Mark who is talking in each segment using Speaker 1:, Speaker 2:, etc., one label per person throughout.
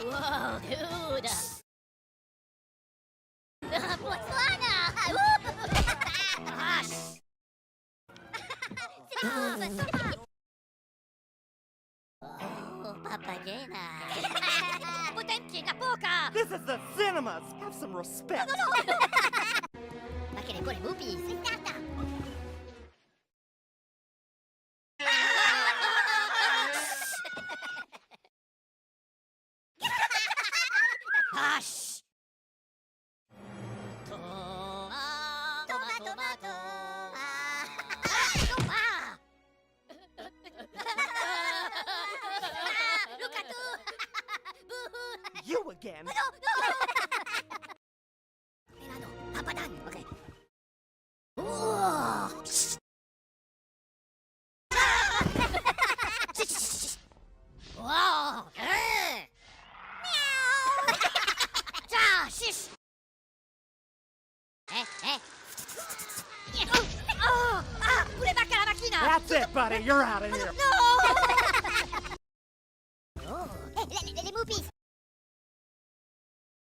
Speaker 1: Whoa, dude! Botswana! Hush! Oh, papagena! Potenci na boca!
Speaker 2: This is the cinemas! Have some respect!
Speaker 1: Ma che ne vuole Mupi? Si tratta! Hush! Tomato! Look at you!
Speaker 2: You again!
Speaker 1: No! Milano, papadan, okay. Wow! Meow! Shish! Pure bacca la macchina!
Speaker 2: That's it, buddy! You're out of here!
Speaker 1: No! Oh, les Moopies!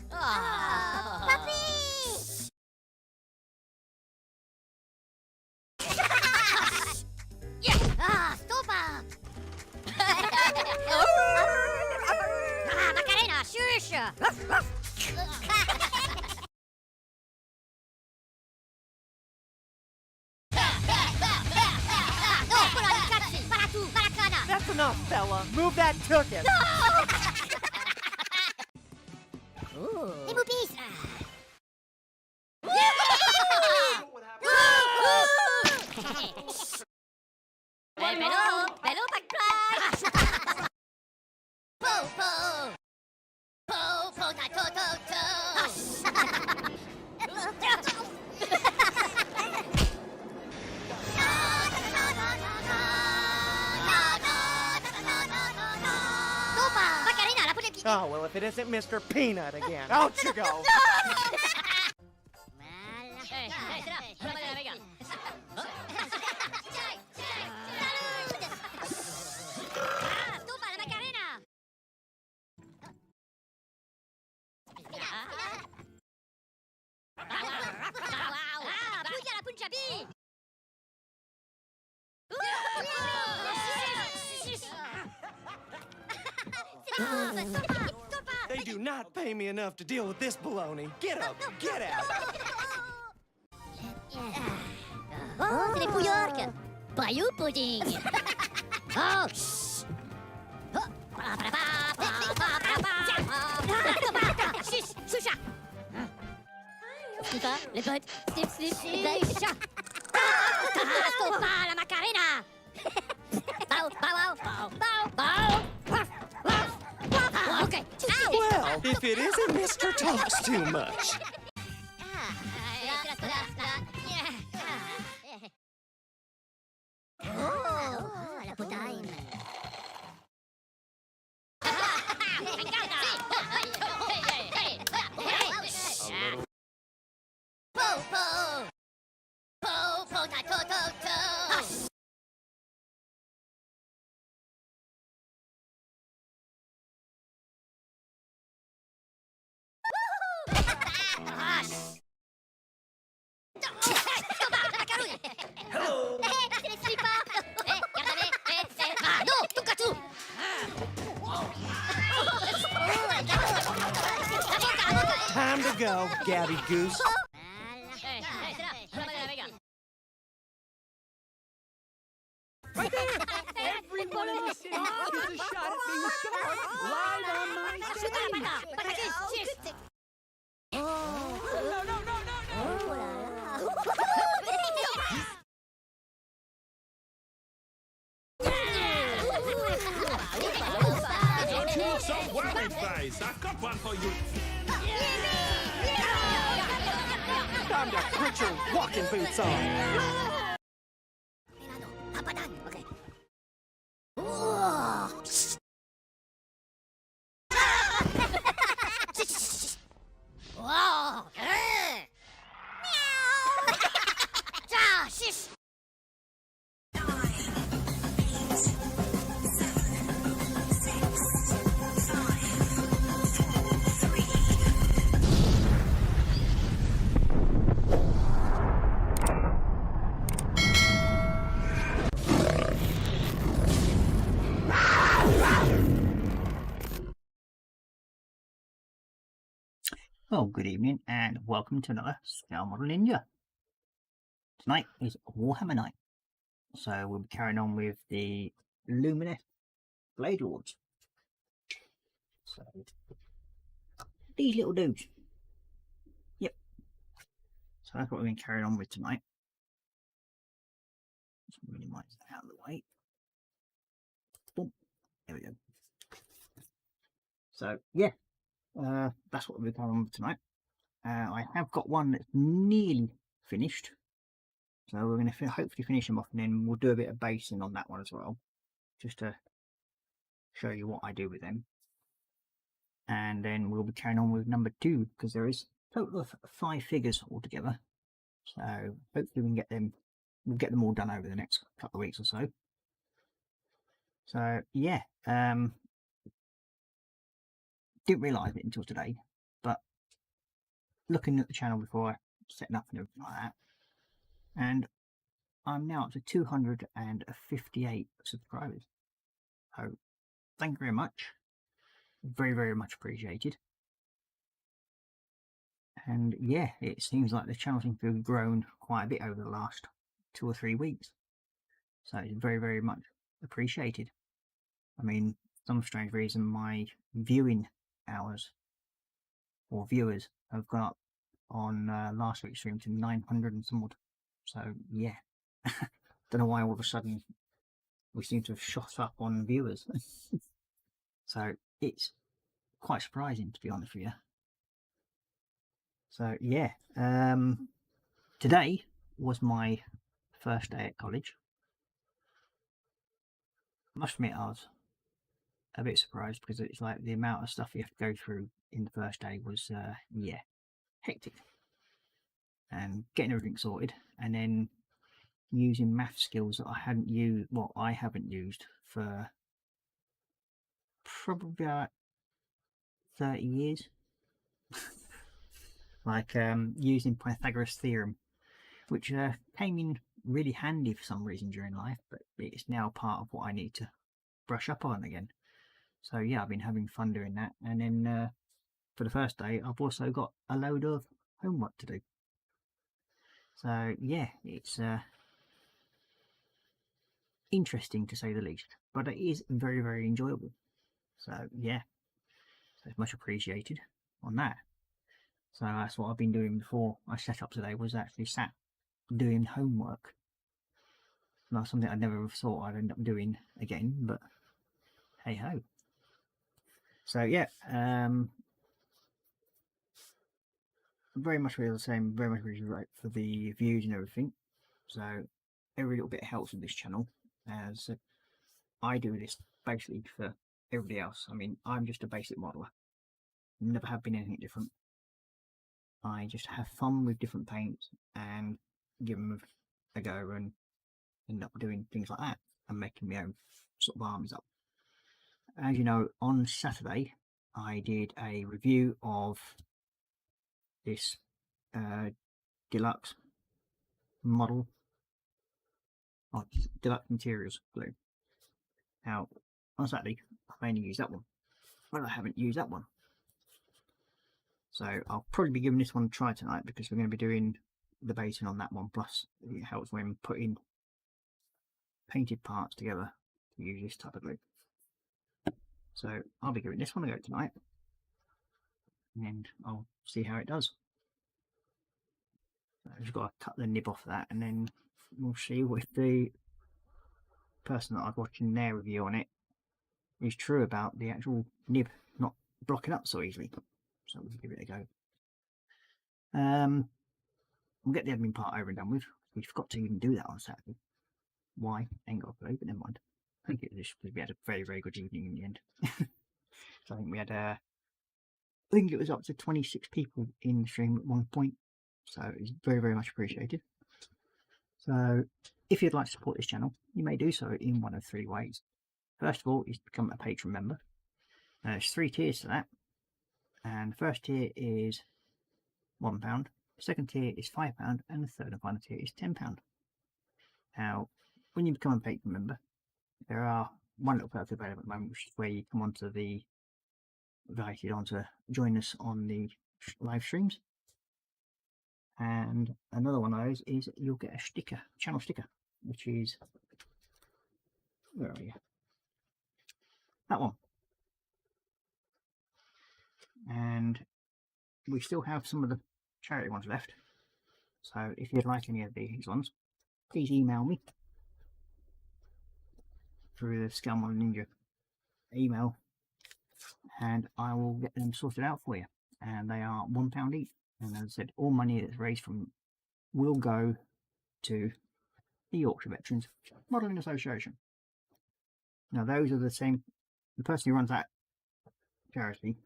Speaker 1: Papi! Stoppa! Macarena, shush! No, quello di cazzi! Para tu, baracana!
Speaker 2: That's enough, fella! Move that tookin'!
Speaker 1: Les Moopies! Bello backflash! Po,
Speaker 2: Oh, well, if it isn't Mr. Peanut again. Out you go! They do not pay me enough to deal with this baloney. Get up! Get out!
Speaker 1: Oh, c'est les Pouillarques! Bayou pudding! Oh, shh! Choucha! Stoppa, les potes! Slip, chat! Stoppa, la Macarena! Bow! Okay.
Speaker 2: Well, if it isn't Mr. Talks Too Much.
Speaker 1: La potaine.
Speaker 2: Time to go, Gabby Goose.
Speaker 3: Right there! Everyone in the city gets a shot at being short live on my stage! No!
Speaker 4: Don't you look so worried, face? I've got one for you.
Speaker 2: Time to put your walking boots on.
Speaker 1: Okay. Wow! Meow! Shish!
Speaker 5: Well, good evening and welcome to another Scale Model Ninja. Tonight is Warhammer night, so we'll be carrying on with the Luminous bladelords. So, these little dudes. Yep. So that's what we're going to carry on with tonight. Just minimize that out of the way. Boom. There we go. So, yeah. That's what we're carrying on with tonight. I have got one that's nearly finished. So we're going to hopefully finish them off, and then we'll do a bit of basing on that one as well, just to show you what I do with them. And then we'll be carrying on with number 2, because there is a total of 5 figures altogether. So hopefully we can get them, we'll get them all done over the next couple of weeks or so. So yeah, didn't realise it until today, but looking at the channel before setting up and everything like that, and I'm now up to 258 subscribers. So thank you very much. Very, very much appreciated. And yeah, it seems like the channel seems to have grown quite a bit over the last 2 or 3 weeks. So it's very, very much appreciated. I mean, for some strange reason, my viewing hours or viewers have gone up on last week's stream to 900 and some odd. So yeah, don't know why all of a sudden we seem to have shot up on viewers. So it's quite surprising, to be honest with you. So yeah, today was my first day at college. I must admit I was a bit surprised, because it's like the amount of stuff you have to go through in the first day was yeah, hectic. And getting everything sorted, and then using math skills that I hadn't used, well, I haven't used for probably about 30 years. Like using Pythagoras theorem, which came in really handy for some reason during life, but it's now part of what I need to brush up on again. So yeah, I've been having fun doing that. And then for the first day, I've also got a load of homework to do. So yeah, it's interesting to say the least, but it is very, very enjoyable. So yeah, so it's much appreciated on that. So that's what I've been doing before I set up today, was actually sat doing homework. Not something I never thought I'd end up doing again, but hey ho. So yeah, very much the same, very much right for the views and everything. So every little bit helps with this channel, as I do this basically for everybody else. I mean, I'm just a basic modeler, never have been anything different. I just have fun with different paints and give them a go, and end up doing things like that and making my own sort of armies up. As you know, on Saturday I did a review of this deluxe model of deluxe materials glue. Now on Saturday I've only used that one, but I haven't used that one. So I'll probably be giving this one a try tonight, because we're going to be doing the basing on that one, plus it helps when putting painted parts together to use this type of glue. So I'll be giving this one a go tonight, and I'll see how it does. So I've just got to cut the nib off that, and then we'll see if the person that I was watching their review on it is true about the actual nib not blocking up so easily. So we'll give it a go. We'll get the admin part over and done with. We forgot to even do that on Saturday. Why? Ain't got a clue, but never mind. I think it was because we had a very, very good evening in the end. So I think we had I think it was up to 26 people in the stream at one point. So it was very, very much appreciated. So if you'd like to support this channel, you may do so in one of 3 ways. First of all is to become a patron member. There's 3 tiers to that. And the first tier is £1, the second tier is £5, and the third and final tier is £10. Now, when you become a patron member, there are one little perk available at the moment, which is where you come onto the invited on to join us on the live streams. And another one of those is you'll get a sticker, channel sticker, which is, where are you? That one. And we still have some of the charity ones left. So if you'd like any of these ones, please email me through the Scalmon Ninja email, and I will get them sorted out for you. And they are £1 each. And as I said, all money that's raised from will go to the Yorkshire Veterans Modelling Association. Now, those are the same. The person who runs that charity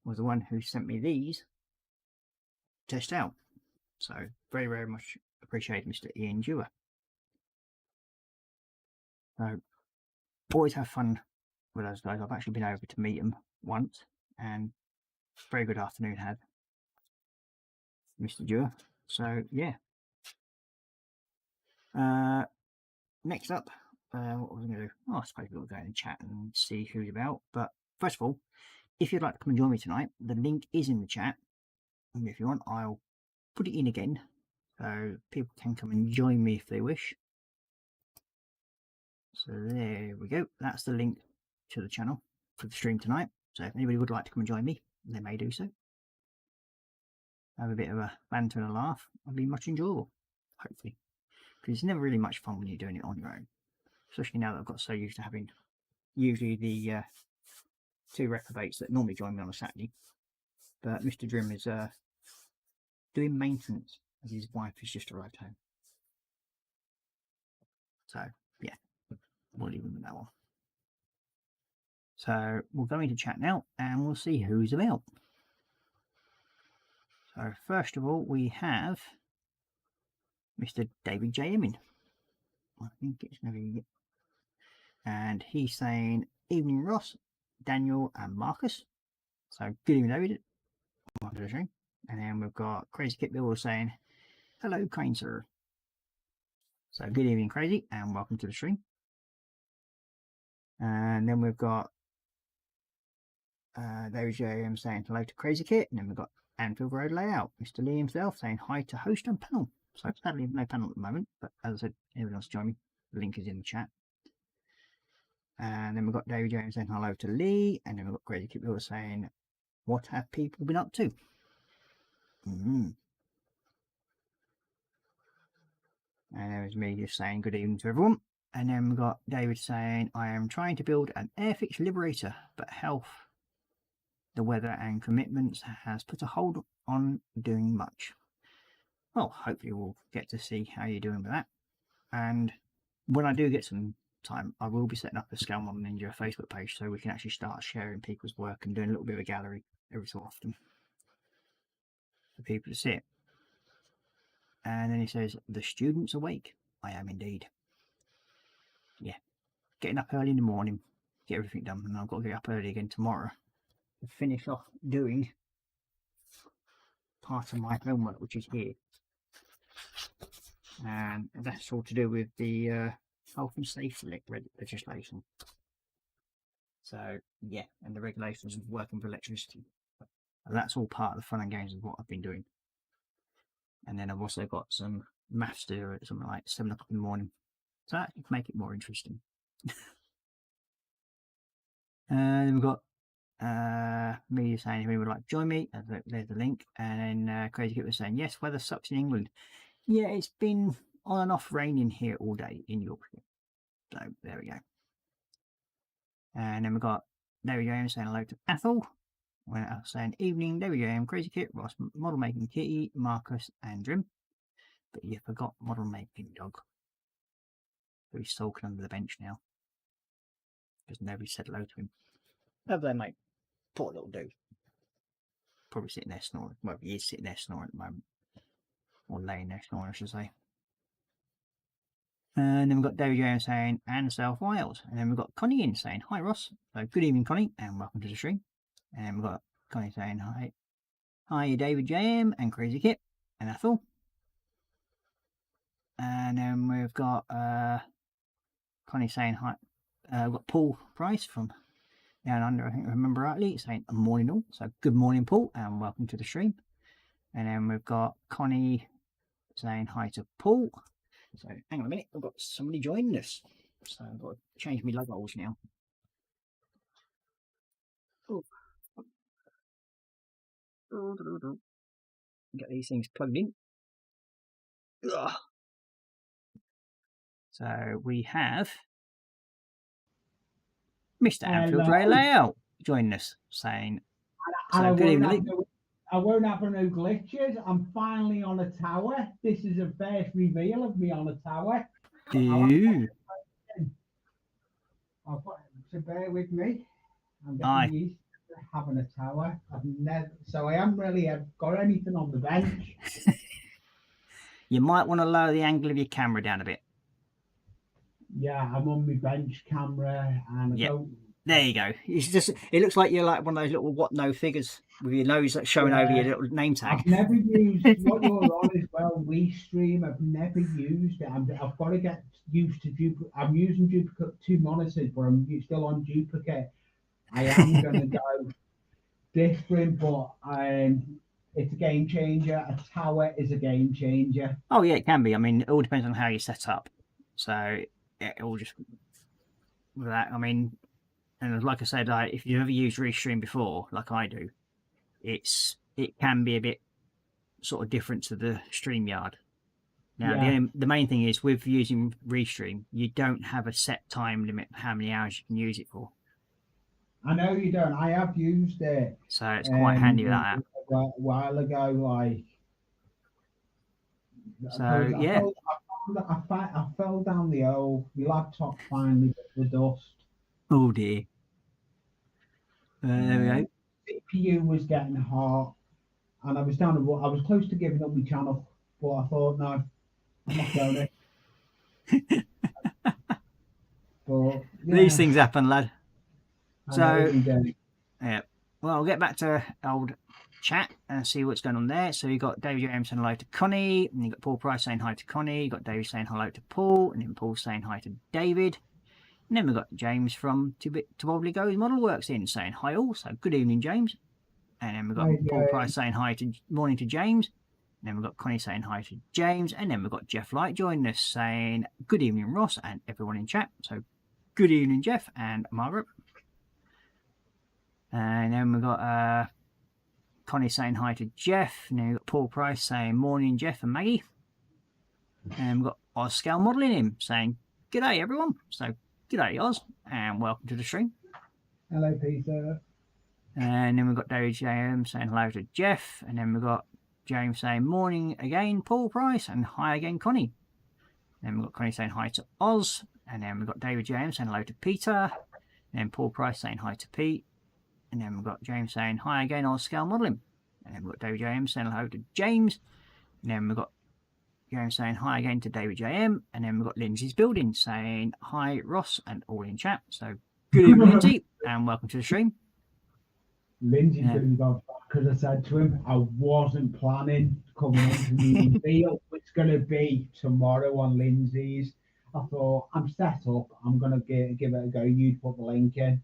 Speaker 5: was the one who sent me these to test out. So, very, very much appreciate Mr. Ian Dewar. So, always have fun with those guys. I've actually been over to meet them once, and very good afternoon had Mr. Dewar. So, yeah. Next up, what was I going to do? Oh, I suppose we'll go in the chat and see who's about. But first of all, if you'd like to come and join me tonight, the link is in the chat. And if you want, I'll put it in again so people can come and join me if they wish. So there we go. That's the link to the channel for the stream tonight. So if anybody would like to come and join me, they may do so. Have a bit of a banter and a laugh. It'll be much enjoyable, hopefully. Because it's never really much fun when you're doing it on your own. Especially now that I've got so used to having usually the two reprobates that normally join me on a Saturday. But Mr. Drim is doing maintenance as his wife has just arrived home. So, yeah, we'll leave him with that one. So, we'll go into chat now and we'll see who's about. So, first of all, we have Mr. David J. Emin. I think it's going to be. And he's saying, evening Ross, Daniel and Marcus. So good evening David. Welcome to the stream. And then we've got Crazy Kit Bill saying, hello kind sir. So good evening Crazy and welcome to the stream. And then we've got David J.M. saying hello to Crazy Kit. And then we've got Anfield Road Layout. Mr. Lee himself saying hi to host and panel. So sadly no panel at the moment, but as I said, everyone else join me. The link is in the chat. And then we've got David James saying hello to Lee. And then we've got Crazy Kit Bill saying, what have people been up to? And there's me just saying good evening to everyone. And then we've got David saying, I am trying to build an Airfix Liberator, but health, the weather and commitments has put a hold on doing much. Well, hopefully we'll get to see how you're doing with that. And when I do get some time, I will be setting up a Scale Model Ninja Facebook page so we can actually start sharing people's work and doing a little bit of a gallery every so often for people to see it. And then he says, the student's awake. I am indeed. Yeah, getting up early in the morning, get everything done, and I've got to get up early again tomorrow to finish off doing part of my homework, which is here. And that's all to do with the health and safety legislation. So yeah, and the regulations of working for electricity. And that's all part of the fun and games of what I've been doing. And then I've also got some maths to do at something like 7 o'clock in the morning. So that can make it more interesting. And then we've got me saying if anyone would like to join me. There's the link. And then Crazy Kit was saying, yes, weather sucks in England. Yeah, it's been on and off raining here all day in Yorkshire. So there we go. And then we've got David James saying hello to Ethel. We're saying evening, David James, Crazy Kit, Ross, Model Making Kitty, Marcus, and Drim. But you forgot Model Making Dog. So he's sulking under the bench now. Because nobody said hello to him. Have they, mate? Poor little dude. Probably sitting there snoring. Well, he is sitting there snoring at the moment. Or laying there snoring, I should say. And then we've got David James saying, and South Wales. And then we've got Connie in saying, hi Ross. So good evening, Connie, and welcome to the stream. And we've got Connie saying, hi. Hi, David JM and Crazy Kit and Ethel. And then we've got Connie saying, hi. We've got Paul Price from down under, I think I remember rightly, saying morning all. So good morning, Paul, and welcome to the stream. And then we've got Connie saying hi to Paul. So hang on a minute, I've got somebody joining us. So I've got to change my logos now. Get these things plugged in. Ugh. So we have Mr. Anfield Ray Layout joining us, saying,
Speaker 6: And
Speaker 5: good evening.
Speaker 6: I won't have no glitches. I'm finally on a tower. This is a first reveal of me on a tower.
Speaker 5: Ooh.
Speaker 6: So bear with me. I'm
Speaker 5: Aye.
Speaker 6: getting used to having a tower. So I haven't really got anything on the bench.
Speaker 5: You might want to lower the angle of your camera down a bit.
Speaker 6: Yeah, I'm on my bench camera, and I don't.
Speaker 5: There you go. It's just, it looks like you're like one of those little what no figures with your nose showing over your little name tag.
Speaker 6: I've never used what you're on as well. Restream. I've never used it. I've got to get used to duplicate. I'm using duplicate 2 monitors, but I'm still on duplicate. I am going to go different, but it's a game changer. A tower is a game changer.
Speaker 5: Oh yeah, it can be. I mean, it all depends on how you set up. So it all just with that. I mean. And like I said, if you've ever used Restream before, like I do, it can be a bit sort of different to the StreamYard. Now, the main thing is with using Restream, you don't have a set time limit for how many hours you can use it for.
Speaker 6: I know you don't. I have used it.
Speaker 5: So it's quite handy with that.
Speaker 6: A while ago, like.
Speaker 5: So yeah.
Speaker 6: I fell down the hole. My laptop finally got the dust.
Speaker 5: Oh dear. There we go.
Speaker 6: CPU was getting hot, and I was down. I was close to giving up my channel, but I thought, no, I'm not going it. But
Speaker 5: these things happen, lad. So yeah. Well, I'll get back to old chat and see what's going on there. So you got David James saying hello to Connie, and you got Paul Price saying hi to Connie. You got David saying hello to Paul, and then Paul saying hi to David. And then we've got James from To Boldly Goes Model Works in saying hi all. So good evening, James. And then we've got Paul Price saying hi to morning to James. And then we've got Connie saying hi to James. And then we've got Jeff Light joining us saying good evening, Ross, and everyone in chat. So good evening, Jeff and Margaret. And then we've got Connie saying hi to Jeff. And then we've got Paul Price saying morning, Jeff and Maggie. And we've got Oscar modelling him saying g'day, everyone. So g'day, Oz, and welcome to the stream.
Speaker 6: Hello, Peter.
Speaker 5: And then we've got David James saying hello to Jeff. And then we've got James saying morning again, Paul Price, and hi again, Connie. And then we've got Connie saying hi to Oz. And then we've got David James saying hello to Peter. And then Paul Price saying hi to Pete. And then we've got James saying hi again, Oz Scale Modelling. And then we've got David James saying hello to James. And then we've got James saying hi again to David JM, and then we've got Lindsay's Building saying hi Ross and all in chat. So good evening, Lindsay, and welcome to the stream.
Speaker 6: Lindsay's going to go back because I said to him I wasn't planning coming into the reveal. It's going to be tomorrow on Lindsay's. I thought I'm set up. I'm going to give it a go. You'd put the link in.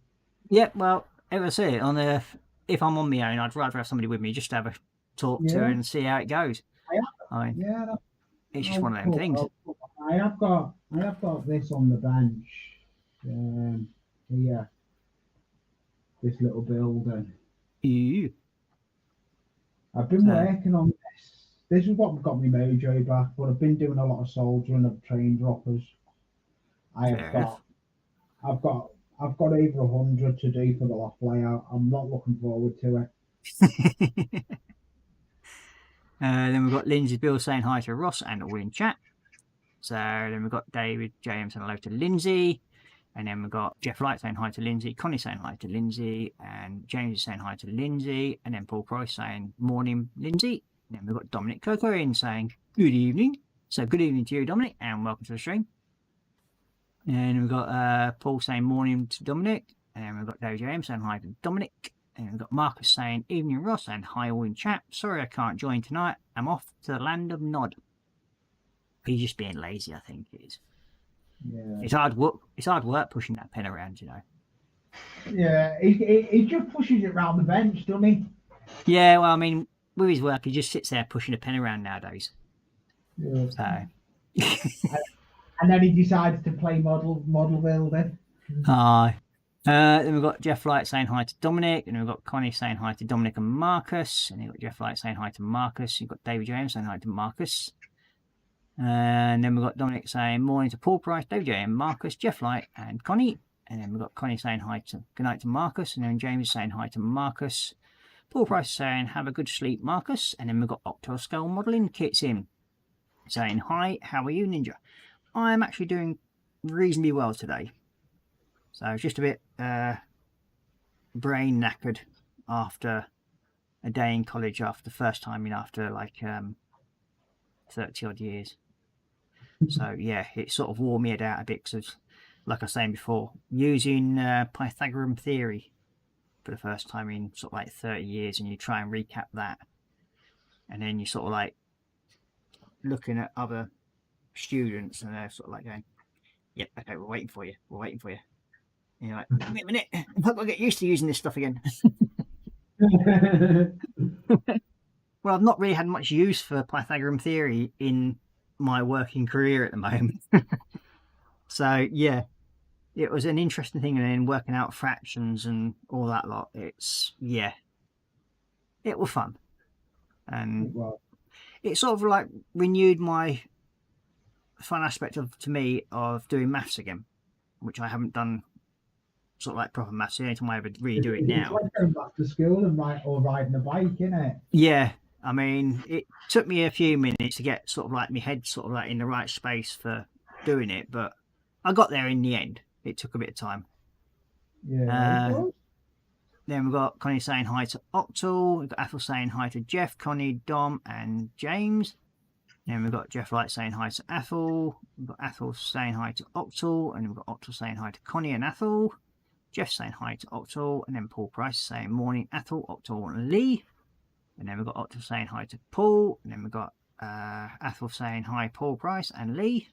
Speaker 5: Yeah, well, as I say, if I'm on my own, I'd rather have somebody with me just to have a talk to and see how it goes. I mean, it's just one of them things.
Speaker 6: I have got this on the bench. Here, this little building.
Speaker 5: Ew.
Speaker 6: I've been working on this. This is what got me mojo back. But I've been doing a lot of soldiering of train droppers. I've got over 100 to do for the loft layout. I'm not looking forward to it.
Speaker 5: Then we've got Lindsay Bill saying hi to Ross and all in chat. So then we've got David James saying hello to Lindsay. And then we've got Jeff Light saying hi to Lindsay. Connie saying hi to Lindsay. And James is saying hi to Lindsay. And then Paul Price saying morning, Lindsay. And then we've got Dominic Coco in saying good evening. So good evening to you, Dominic, and welcome to the stream. And we've got Paul saying morning to Dominic. And then we've got David James saying hi to Dominic. And we've got Marcus saying evening, Ross, and hi all in chat. Sorry I can't join tonight. I'm off to the land of Nod. He's just being lazy, I think it is.
Speaker 6: Yeah.
Speaker 5: It's hard work pushing that pen around, you know.
Speaker 6: Yeah, he just pushes it round the bench, doesn't he?
Speaker 5: Yeah, well, I mean, with his work, he just sits there pushing a pen around nowadays.
Speaker 6: Yeah.
Speaker 5: So,
Speaker 6: And then he decides to play model builder.
Speaker 5: hi. Then we've got Jeff Light saying hi to Dominic, and we've got Connie saying hi to Dominic and Marcus, and you've got Jeff Light saying hi to Marcus. You've got David James saying hi to Marcus. And then we've got Dominic saying morning to Paul Price, David James, Marcus, Jeff Light, and Connie. And then we've got Connie saying good night to Marcus, and then James saying hi to Marcus. Paul Price saying have a good sleep, Marcus. And then we've got Octoskull Modelling Kits in saying hi, how are you, Ninja? I am actually doing reasonably well today. So I was just a bit brain knackered after a day in college, after the first time in after like 30 odd years. So yeah, it sort of wore me out a bit because, like I was saying before, using Pythagorean theory for the first time in sort of like 30 years, and you try and recap that, and then you sort of like looking at other students and they're sort of like going, yeah, okay, we're waiting for you, and you're like, wait a minute, I've got to get used to using this stuff again. Well, I've not really had much use for Pythagorean theory in my working career at the moment. So yeah, it was an interesting thing, and then working out fractions and all that lot, it was fun. And it sort of like renewed my fun aspect to me of doing maths again, which I haven't done sort of like proper maths. The only time I ever really do it now.
Speaker 6: It's like going back to school and riding a bike, isn't it?
Speaker 5: Yeah, I mean, it took me a few minutes to get sort of like my head sort of like in the right space for doing it, but I got there in the end. It took a bit of time.
Speaker 6: Yeah.
Speaker 5: Then we've got Connie saying hi to Octal. We've got Athel saying hi to Jeff, Connie, Dom, and James. Then we've got Jeff Light saying hi to Athel. We've got Athel saying hi to Octal. And we've got Octal saying hi to Connie and Athel. Jeff saying hi to Octal. And then Paul Price saying morning, Athel, Octal, and Lee. And then we've got Octal saying hi to Paul. And then we've got Athel saying hi, Paul Price and Lee.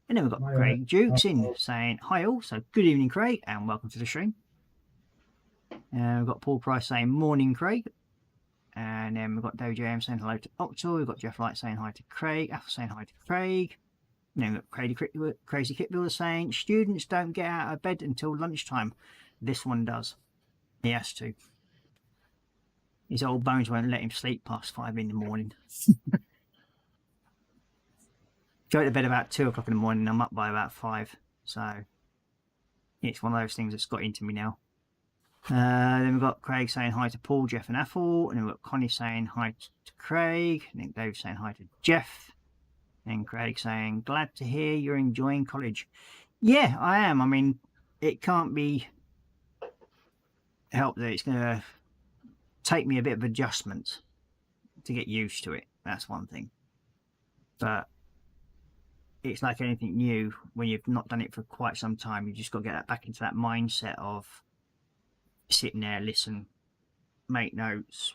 Speaker 5: And then we've got Craig Jukes in saying hi all. So good evening, Craig, and welcome to the stream. We've got Paul Price saying morning, Craig. And then we've got David James saying hello to Octal. We've got Jeff Light saying hi to Craig. Athel saying hi to Craig. And then we've got Crazy Kit Builder saying students don't get out of bed until lunchtime. This one does. He has to. His old bones won't let him sleep past 5 in the morning. Go to bed about 2 o'clock in the morning and I'm up by about 5. So it's one of those things that's got into me now. Then we've got Craig saying hi to Paul, Jeff and Athel. And then we've got Connie saying hi to Craig. And then Dave saying hi to Jeff. And Craig saying, glad to hear you're enjoying college. Yeah, I am. I mean, it can't be helped that it's going to take me a bit of adjustment to get used to it. That's one thing. But it's like anything new, when you've not done it for quite some time, you just got to get back into that mindset of sitting there, listen, make notes,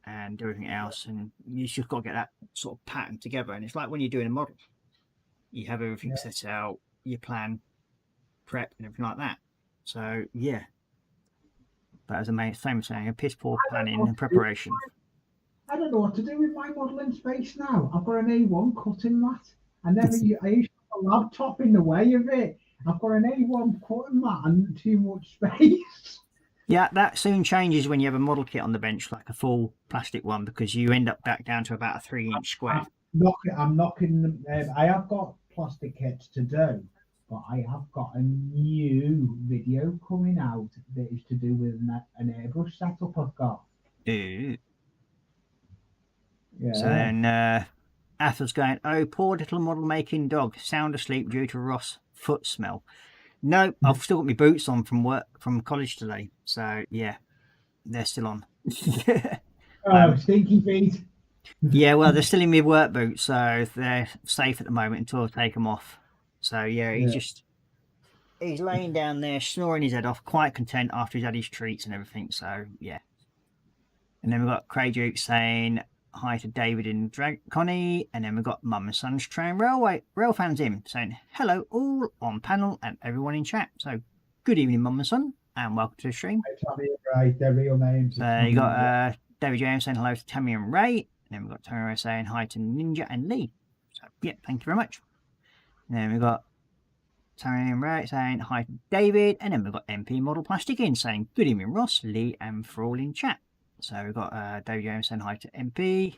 Speaker 5: and do everything else. And you just got to get that sort of pattern together. And it's like when you're doing a model, you have everything set out, you plan, prep, and everything like that. So yeah, but as a famous saying, a piss poor planning and preparation.
Speaker 6: I don't know what to do with my modelling space now. I've got an A1 cutting mat. I used to have a laptop in the way of it. I've got an A1 cutting mat and too much space.
Speaker 5: Yeah, that soon changes when you have a model kit on the bench, like a full plastic one, because you end up back down to about a 3-inch square.
Speaker 6: I'm knocking them. I have got plastic kits to do, but I have got a new video coming out that is to do with an airbrush setup I've got.
Speaker 5: Ooh.
Speaker 6: Yeah.
Speaker 5: So then Athel's going, oh, poor little model making dog, sound asleep due to Ross foot smell. No, I've still got my boots on from college today. So yeah, they're still on.
Speaker 6: Stinky feet.
Speaker 5: Yeah, well, they're still in my work boots, so they're safe at the moment until I take them off. So yeah, he's laying down there snoring his head off, quite content after he's had his treats and everything. So yeah. And then we've got Craig Duke saying hi to David and Connie, and then we've got Mum and Son's Train Rail fans in saying hello all on panel and everyone in chat. So good evening, Mum and Son, and welcome to the stream.
Speaker 6: Tammy and Ray, their real names.
Speaker 5: So you got David James saying hello to Tammy and Ray. And then we've got Tammy and Ray saying hi to Ninja and Lee. So, yeah, thank you very much. And then we've got Tammy and Ray saying hi to David. And then we've got MP Model Plastic in saying good evening, Ross, Lee, and for all in chat. So we've got David James saying hi to MP.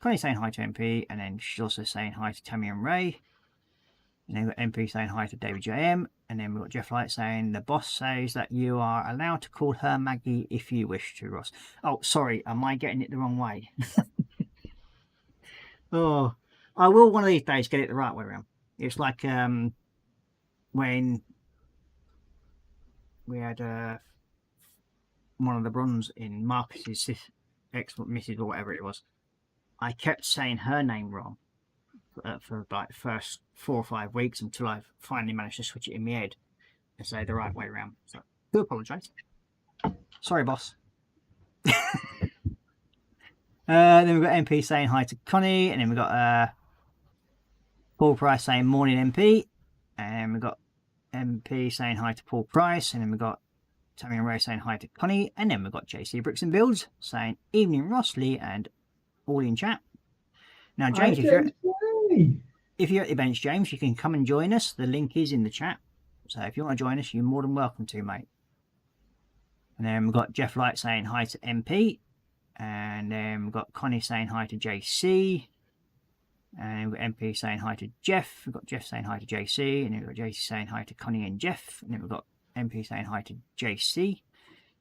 Speaker 5: Connie saying hi to MP. And then she's also saying hi to Tammy and Ray. And then we've got MP saying hi to David JM. And then we've got Jeff Light saying the boss says that you are allowed to call her Maggie if you wish to, Ross. Oh, sorry, am I getting it the wrong way? Oh, I will one of these days get it the right way around. It's like when we had one of the bronze in Marcus's ex-missus or whatever it was. I kept saying her name wrong for like the first 4 or 5 weeks until I finally managed to switch it in my head and say the right way around. So, I do apologise. Sorry, boss. Then we've got MP saying hi to Connie, and then we've got Paul Price saying morning MP, and we've got MP saying hi to Paul Price, and then we've got Tammy and Ray saying hi to Connie, and then we've got JC Bricks and Builds saying evening Ross, Lee, and all in chat. Now, James, if you're at the bench, James, you can come and join us. The link is in the chat. So if you want to join us, you're more than welcome to, mate. And then we've got Jeff Light saying hi to MP. And then we've got Connie saying hi to JC. And we've got MP saying hi to Jeff. We've got Jeff saying hi to JC. And then we've got JC saying hi to Connie and Jeff. And then we've got MP saying hi to JC.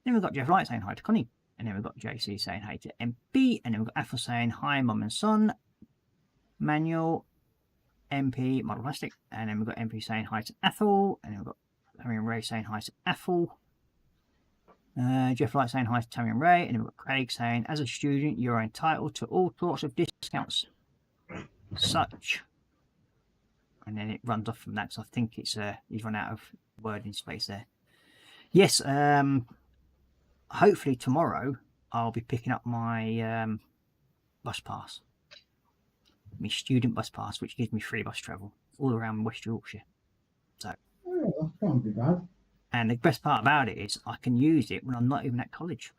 Speaker 5: Then we've got Jeff Light saying hi to Connie. And then we've got JC saying hi to MP. And then we've got Ethel saying hi, Mum and Son. Manuel, MP, Model Plastic, and then we've got MP saying hi to Ethel, and then we've got Tammy and Ray saying hi to Ethel. Jeff Light saying hi to Tammy and Ray, and then we've got Craig saying, as a student, you're entitled to all sorts of discounts, such. And then it runs off from that, so I think it's he's run out of wording space there. Yes, hopefully tomorrow I'll be picking up my bus pass. My student bus pass, which gives me free bus travel all around West Yorkshire. So,
Speaker 6: oh, that can't be bad.
Speaker 5: And the best part about it is I can use it when I'm not even at college.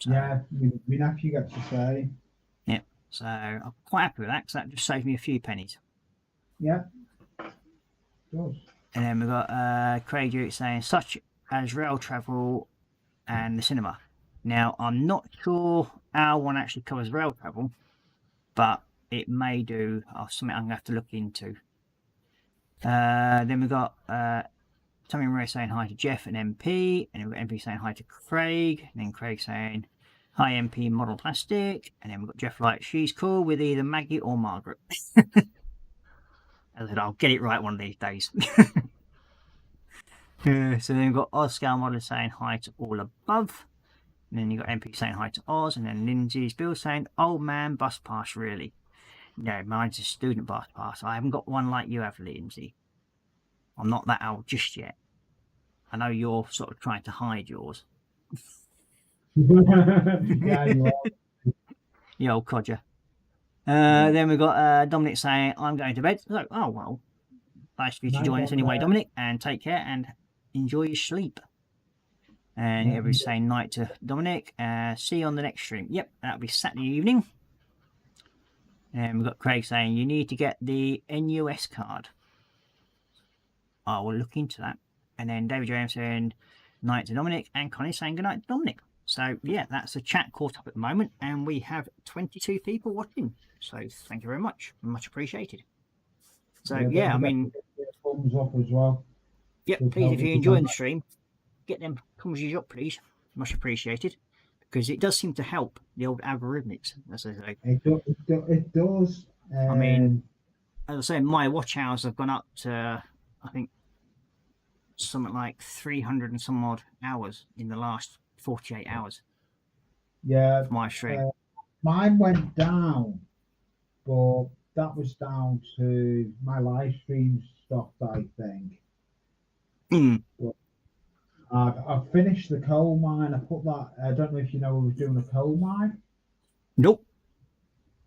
Speaker 5: So,
Speaker 6: yeah, my nephew gets to say.
Speaker 5: Yeah, so I'm quite happy with that because that just saves me a few pennies.
Speaker 6: Yeah, it does.
Speaker 5: And then we've got Craig Duke saying, such as rail travel and the cinema. Now, I'm not sure our one actually covers rail travel, but it may do. Something I'm going to have to look into. Then we've got Tommy and Ray saying hi to Jeff and MP. And then we've got MP saying hi to Craig. And then Craig saying hi, MP Model Plastic. And then we've got Jeff Light. She's cool with either Maggie or Margaret. As I said, I'll get it right one of these days. So then we've got Oscar Model saying hi to all above. And then you've got MP saying hi to Oz. And then Lindsay's Bill saying, old man, bus pass, really? No, mine's a student bus pass. I haven't got one like you have, Lindsay. I'm not that old just yet. I know you're sort of trying to hide yours.
Speaker 6: Yeah, you are.
Speaker 5: You old codger. Then we've got Dominic saying, I'm going to bed. So, oh, well, nice for you to join us anyway, Dominic. And take care and enjoy your sleep. And everybody's saying night to Dominic. See you on the next stream. Yep, that'll be Saturday evening. And we've got Craig saying, you need to get the NUS card. I will look into that. And then David James saying, night to Dominic. And Connie saying, good night to Dominic. So, yeah, that's the chat caught up at the moment. And we have 22 people watching. So, thank you very much. Much appreciated. So, yeah, I mean...
Speaker 6: Thumbs up as well.
Speaker 5: Yep, please, if you're enjoying the stream, get them thumbs up, please. Much appreciated. Because it does seem to help the old algorithmics, as I say.
Speaker 6: It does.
Speaker 5: I mean, as I say, my watch hours have gone up to, I think, something like 300 and some odd hours in the last 48 hours.
Speaker 6: Yeah.
Speaker 5: For my stream.
Speaker 6: Mine went down, but that was down to my live stream stopped, I think. But I finished the coal mine. I put that. I don't know if you know, I was doing a coal mine.
Speaker 5: Nope.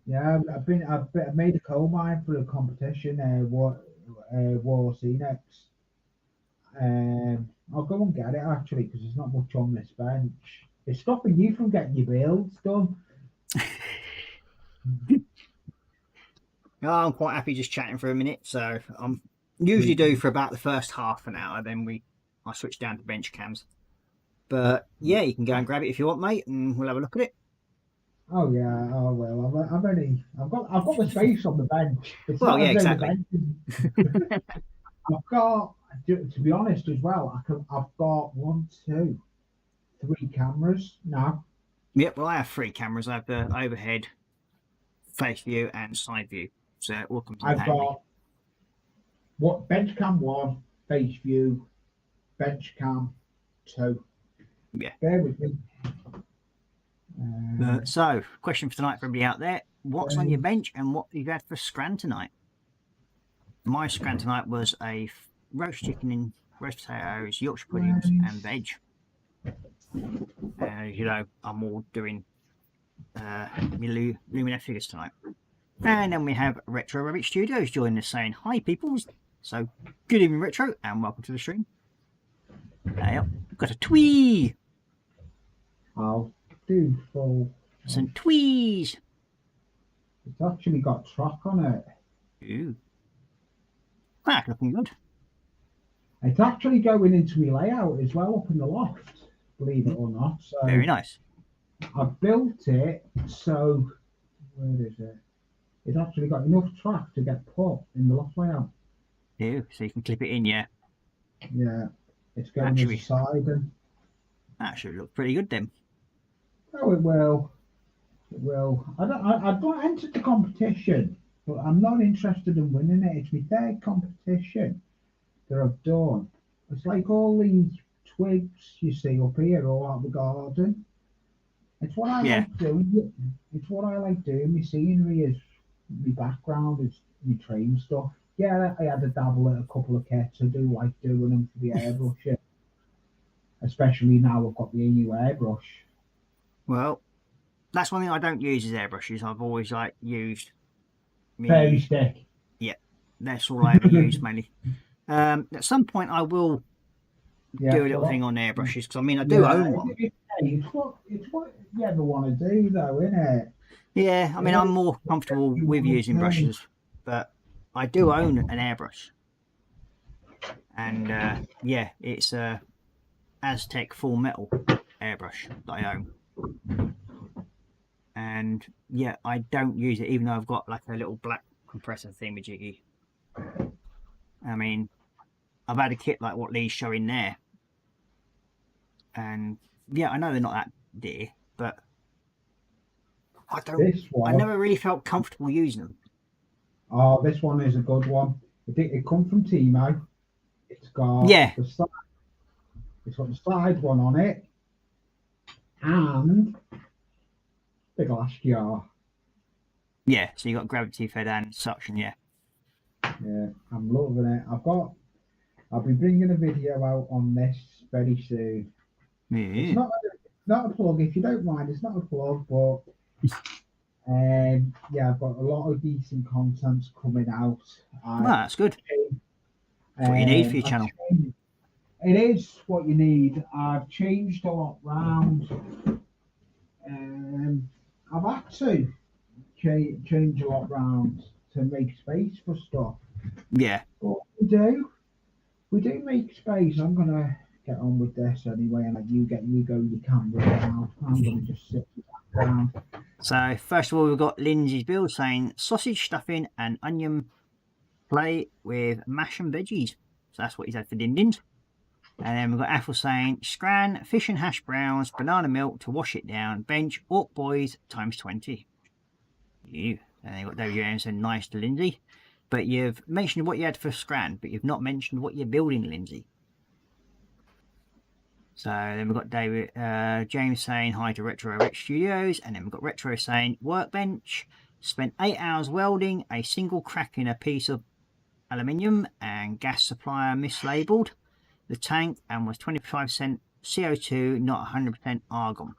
Speaker 6: Yeah, I made a coal mine for a competition. War CNEX. I'll go and get it actually because there's not much on this bench. It's stopping you from getting your builds done.
Speaker 5: Oh, I'm quite happy just chatting for a minute. So I'm usually do for about the first half an hour. Then I switch down to bench cams. But yeah, you can go and grab it if you want, mate, and we'll have a look at it.
Speaker 6: Oh yeah, oh well. I've got the space on the bench. It's
Speaker 5: Well,
Speaker 6: not
Speaker 5: yeah,
Speaker 6: as though
Speaker 5: exactly.
Speaker 6: the bench is- I've got, to be honest as well. I've got 1, 2, 3 cameras now.
Speaker 5: Yep. Well, I have 3 cameras. I have the overhead, face view, and side view. So it all comes in
Speaker 6: I've
Speaker 5: handy.
Speaker 6: got what bench cam 1, face view, bench cam 2.
Speaker 5: Yeah.
Speaker 6: Bear with me.
Speaker 5: So, question for tonight for everybody out there: what's on your bench, and what you've had for scran tonight? My scran tonight was a roast chicken, roast potatoes, Yorkshire puddings, and veg. As you know, I'm all doing Lumina figures tonight. And then we have Retro Rabbit Studios joining us saying, "Hi, peoples." So, good evening, Retro, and welcome to the stream. Yep, we've got a twee.
Speaker 6: I'll do full.
Speaker 5: Some twees.
Speaker 6: It's actually got track on it.
Speaker 5: Ooh. That's looking good.
Speaker 6: It's actually going into my layout as well up in the loft, believe it or not. So
Speaker 5: Very nice.
Speaker 6: I built it so, where is it? It's actually got enough track to get put in the loft layout.
Speaker 5: Ooh, so you can clip it in, yeah.
Speaker 6: Yeah, it's going
Speaker 5: Actually-
Speaker 6: as a side and
Speaker 5: That should look pretty good then.
Speaker 6: oh, it will. It will. I've not entered the competition, but I'm not interested in winning it. It's my third competition that I've done. It's like all these twigs you see up here all out the garden. It's what I
Speaker 5: Yeah.
Speaker 6: like doing. It's what I like doing. My scenery is my background is my train stuff. Yeah, I had a dabble at a couple of kits. I do like doing them for the airbrush, especially now I've got the new airbrush.
Speaker 5: Well, that's one thing I don't use is airbrushes. I've always used
Speaker 6: Fairy stick.
Speaker 5: That's all I ever use mainly. At some point I will
Speaker 6: Yeah,
Speaker 5: do a little
Speaker 6: well,
Speaker 5: thing on airbrushes because I mean I do own one.
Speaker 6: It's what you ever want to do, though, isn't it?
Speaker 5: Yeah, I mean I'm more comfortable with using brushes, but I do own an airbrush, and yeah, it's a Aztec full metal airbrush that I own, and yeah, I don't use it even though I've got like a little black compressor thingamajiggy. I mean, I've had a kit like what Lee's showing there, and yeah, I know they're not that dear, but I never really felt comfortable using them.
Speaker 6: Oh, this one is a good one. It comes from Timo. It's got
Speaker 5: Yeah.
Speaker 6: it's got the side one on it, and the glass jar.
Speaker 5: Yeah, so you got gravity fed and suction, yeah.
Speaker 6: Yeah, I'm loving it. I'll be bringing a video out on this very soon. It's
Speaker 5: Yeah.
Speaker 6: not a plug, if you don't mind. It's not a plug, but yeah, I've got a lot of decent contents coming out.
Speaker 5: Well, that's good. That's what you need for your channel.
Speaker 6: It is what you need. I've changed a lot round. I've had to change a lot round to make space for stuff.
Speaker 5: Yeah.
Speaker 6: But we do make space. I'm gonna get on with this anyway, and let you go your camera down. I'm gonna just sit down.
Speaker 5: So first of all, we've got Lindsay's build saying sausage stuffing and onion plate with mash and veggies. So that's what he's had for din-dins. And then we've got Apple saying scran, fish and hash browns, banana milk to wash it down, bench, Orc Boys times 20. You. And then you've got David Jones saying nice to Lindsay. But you've mentioned what you had for scran, but you've not mentioned what you're building, Lindsay. So then we've got James saying hi to Retro Rich Studios, and then we've got Retro saying workbench, spent 8 hours welding a single crack in a piece of aluminium and gas supplier mislabeled the tank and was 25% CO2, not 100% argon.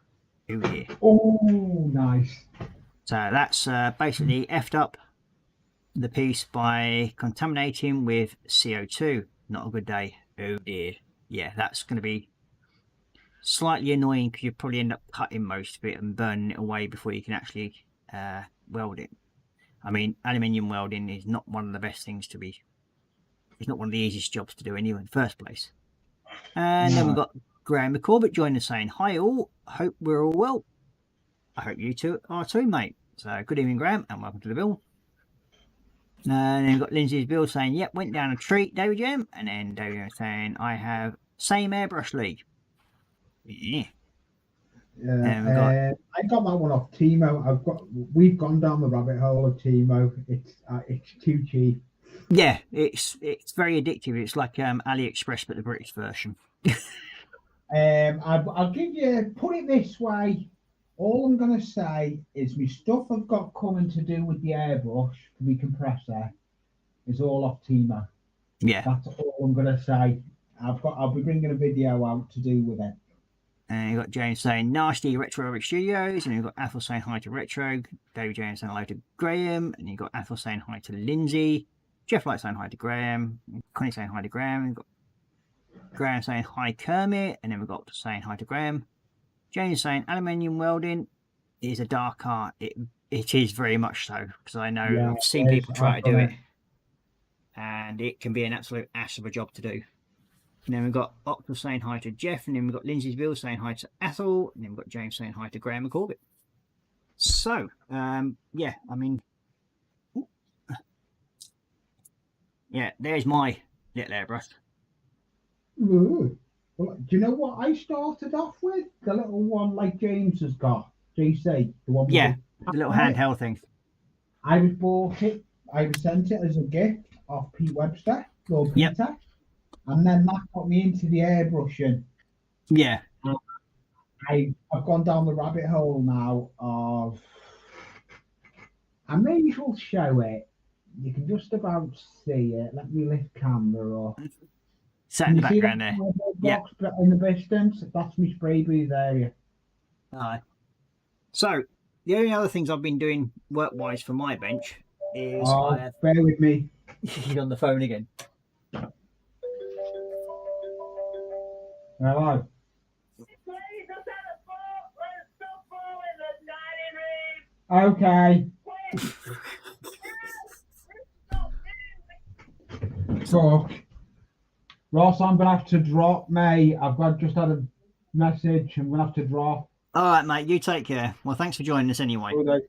Speaker 5: Ooh, yeah.
Speaker 6: Oh, nice.
Speaker 5: So that's basically effed up the piece by contaminating with CO2. Not a good day. Oh dear. Yeah, that's going to be slightly annoying because you probably end up cutting most of it and burning it away before you can actually weld it. I mean, aluminium welding is not one of the best things to be. It's not one of the easiest jobs to do anyway in the first place. And then we've got Graham McCorbett joining us saying, "Hi all, hope we're all well. I hope you two are too, mate." So good evening, Graham, and welcome to the bill. And then we've got Lindsay's bill saying, "Yep, went down a treat, David Jam." And then David saying, "I have same airbrush league." Yeah.
Speaker 6: Yeah, I got that one off Timo. We've gone down the rabbit hole of Timo. It's too cheap.
Speaker 5: Yeah, it's very addictive. It's like AliExpress but the British version.
Speaker 6: I'll give you, put it this way. All I'm gonna say is my stuff I've got coming to do with the airbrush, the compressor, is all off Timo.
Speaker 5: Yeah,
Speaker 6: That's all I'm gonna say. I'll be bringing a video out to do with it.
Speaker 5: and you've got James saying, "Nasty Retro Eric Studios," and you've got Athel saying hi to Retro, David James saying hello to Graham, and you've got Athel saying hi to Lindsay, Jeff Light saying hi to Graham, Connie saying hi to Graham, and you've got Graham saying hi Kermit, and then we've got saying hi to Graham. James saying aluminium welding is a dark art. It is very much so, because I know I've seen people try to do it, and it can be an absolute ass of a job to do. And then we've got Octopus saying hi to Jeff, and then we've got Lindsay's Bill saying hi to Athel, and then we've got James saying hi to Graham McCorbett. So, yeah, I mean, yeah, there's my little airbrush.
Speaker 6: Ooh. Well, do you know what I started off with? The little one like James has got. JC, the one.
Speaker 5: Yeah, the little handheld thing.
Speaker 6: I bought it. I was sent it as a gift off Pete Webster, Lord Peter.
Speaker 5: Yep.
Speaker 6: And then that got me into the airbrushing.
Speaker 5: Yeah.
Speaker 6: I've gone down the rabbit hole now of. I may as well show it. You can just about see it. Let me lift camera up.
Speaker 5: Sat in the background there.
Speaker 6: Yeah. In the distance, that's my spray booth area.
Speaker 5: Aye. So the only other things I've been doing work-wise for my bench is
Speaker 6: bear with me.
Speaker 5: You're on the phone again.
Speaker 6: Hello. Okay. So, Ross, I'm gonna have to drop, mate. Just had a message. I'm gonna have to drop.
Speaker 5: All right, mate. You take care. Well, thanks for joining us anyway.
Speaker 6: Okay.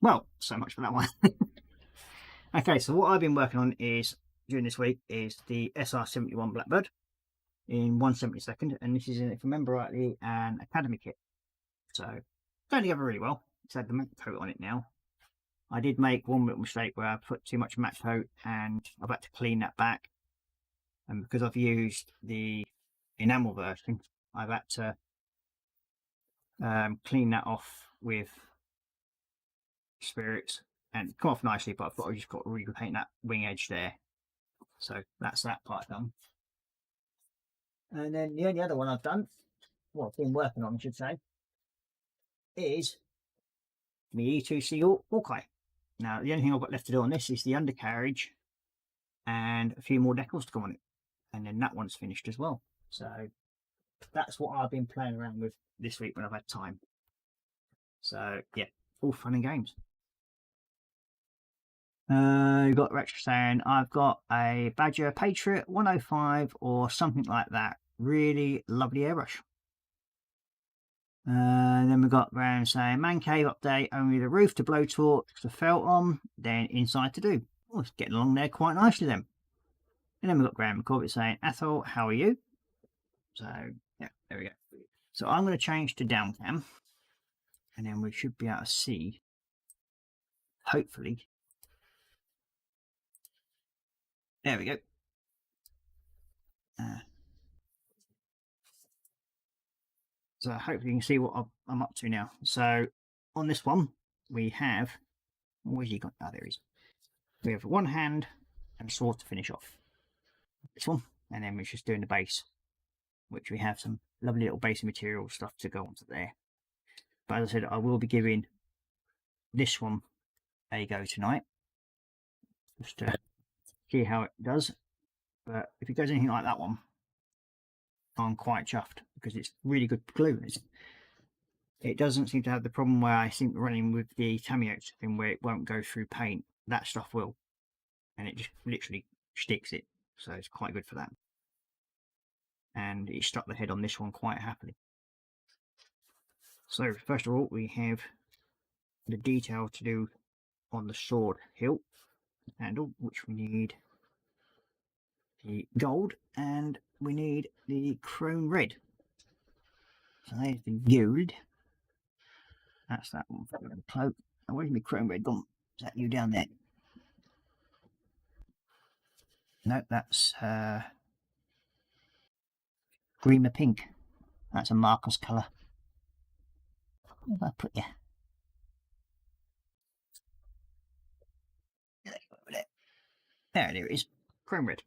Speaker 5: Well, so much for that one. Okay, so what I've been working on is during this week is the SR71 Blackbird in 1/72, and this is, if I remember rightly, an Academy kit. So going together really well. It's had the matte coat on it now. I did make one little mistake where I put too much matte coat, and I've had to clean that back. And because I've used the enamel version, I've had to clean that off with spirits, and come off nicely, but I've just got to repaint that wing edge there. So that's that part done. And then the only other one I've done, well, I've been working on, I should say, is my E2C Hawkeye. Now, the only thing I've got left to do on this is the undercarriage and a few more decals to go on it. And then that one's finished as well. So that's what I've been playing around with this week when I've had time. So, yeah, all fun and games. You've got Retro saying, "I've got a Badger Patriot 105 or something like that. Really lovely airbrush." Then we've got Graham saying, "Man cave update, only the roof to blowtorch the felt on, then inside to do." Oh, it's getting along there quite nicely then. And then we've got Graham McCorbett saying, "Athel, how are you?" So, yeah, there we go. So I'm going to change to down cam, and then we should be able to see, hopefully. There we go. So hopefully you can see what I'm up to now. So on this one, we have, where's he got? Oh, there he is. We have one hand and a sword to finish off. This one, and then we're just doing the base, which we have some lovely little base material stuff to go onto there. But as I said, I will be giving this one a go tonight, just to see how it does. But if it goes anything like that one, I'm quite chuffed because it's really good glue. It doesn't seem to have the problem where I seem running with the Tamiyo's thing where it won't go through paint. That stuff will, and it just literally sticks it. So it's quite good for that. And it struck the head on this one quite happily. So first of all, we have the detail to do on the sword hilt handle, which we need the gold and we need the chrome red. So there's the gold. That's that one for the cloak. And where's my chrome red gone? Is that you down there? No, that's Greener pink. That's a Marcus colour. Where have I put you? There it is. Chrome red.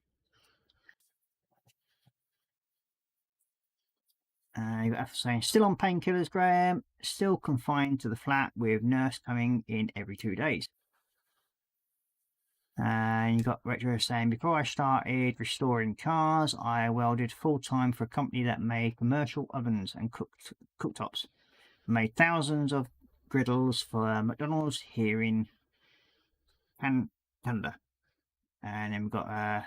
Speaker 5: You have to say, still on painkillers, Graham. Still confined to the flat with nurse coming in every 2 days. And you got Retro saying, before I started restoring cars, I welded full time for a company that made commercial ovens and cooktops. Made thousands of griddles for McDonald's here in Canada. And then we've got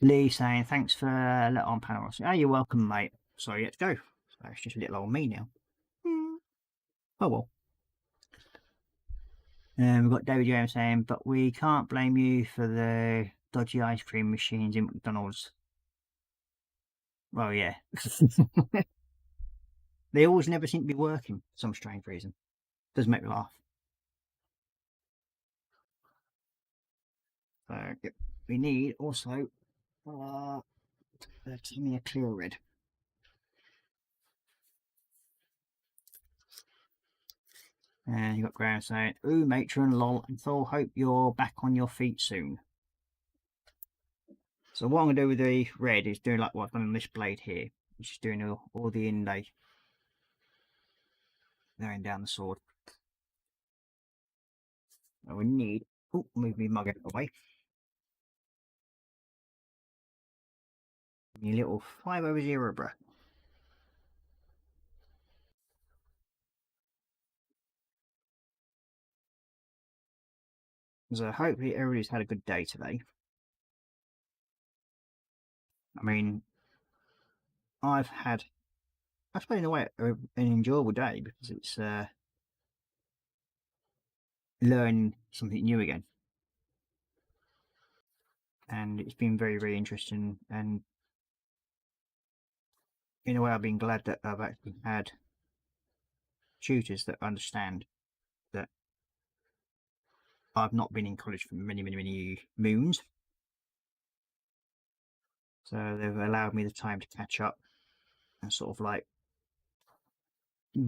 Speaker 5: Lee saying, thanks for let on panel. Oh, you're welcome, mate. Sorry, you have to go. So it's just little old me now. Oh well. And we've got David James saying, but we can't blame you for the dodgy ice cream machines in McDonald's. Well, yeah. They always never seem to be working for some strange reason. Does make me laugh. So, yep. We need also give me a clear red. And you got Graham saying, ooh, matron, lol, and Thor, hope you're back on your feet soon. So what I'm going to do with the red is do like what I've done on this blade here. It's just doing all the inlay going down the sword. And we need, oh, move me mug out of the way. Your little 5/0, bruh. So hopefully everybody's had a good day today. I mean, I've had, I suppose in a way, an enjoyable day because it's learning something new again. And it's been very, very interesting. And in a way, I've been glad that I've actually had tutors that understand that I've not been in college for many, many, many moons. So they've allowed me the time to catch up and sort of like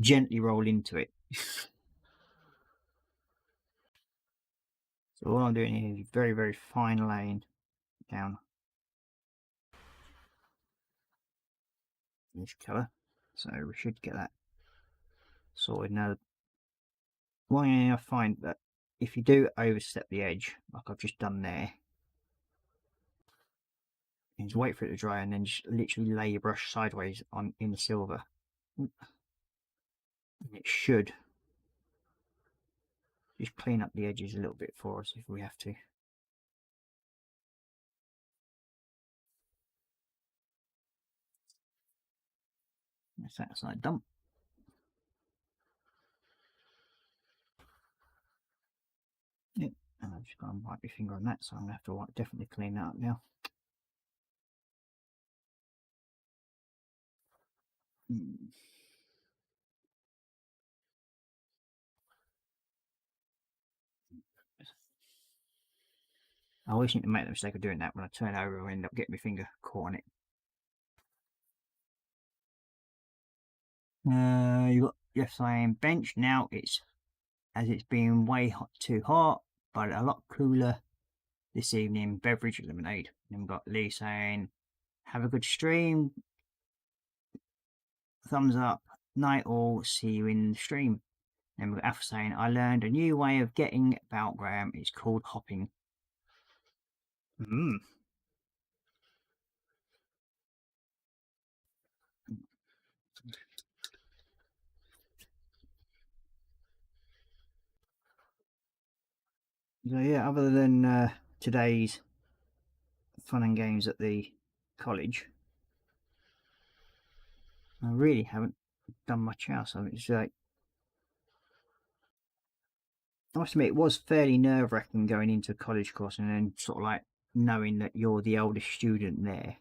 Speaker 5: gently roll into it. So all I'm doing here is very, very fine laying down this colour. So we should get that sorted. Now, one thing I find that if you do overstep the edge, like I've just done there, you just wait for it to dry and then just literally lay your brush sideways on in the silver. And it should just clean up the edges a little bit for us if we have to. That's that side done. Yep, and I've just got to wipe my finger on that, so I'm going to have to definitely clean that up now. I always seem to make the mistake of doing that when I turn over and end up getting my finger caught on it. You got Jeff saying bench now. It's been way too hot, but a lot cooler this evening. Beverage lemonade. And we've got Lee saying, "Have a good stream. Thumbs up. Night all. See you in the stream." And we've got Alpha saying, I learned a new way of getting about, Graham. It's called hopping. Mm. So yeah, other than today's fun and games at the college, I really haven't done much else. I mean, it's like, I must admit, it was fairly nerve-wracking going into a college course and then sort of like knowing that you're the oldest student there.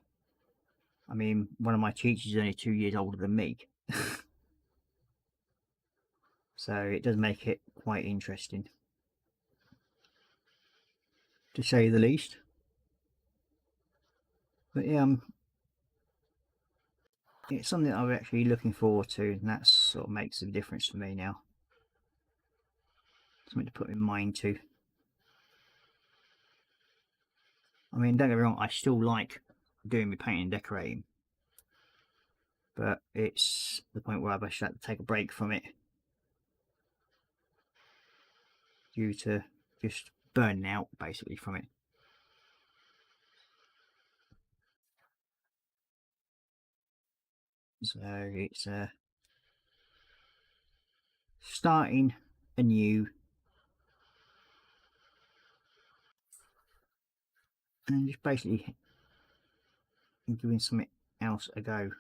Speaker 5: I mean, one of my teachers is only 2 years older than me. So it does make it quite interesting, to say the least. But yeah, it's something I'm actually looking forward to, and that sort of makes a difference for me now. Something to put in mind to. I mean, don't get me wrong, I still like doing my painting and decorating, but it's the point where I've actually had to take a break from it due to just burning out basically from it. So it's starting anew and just basically giving something else a go.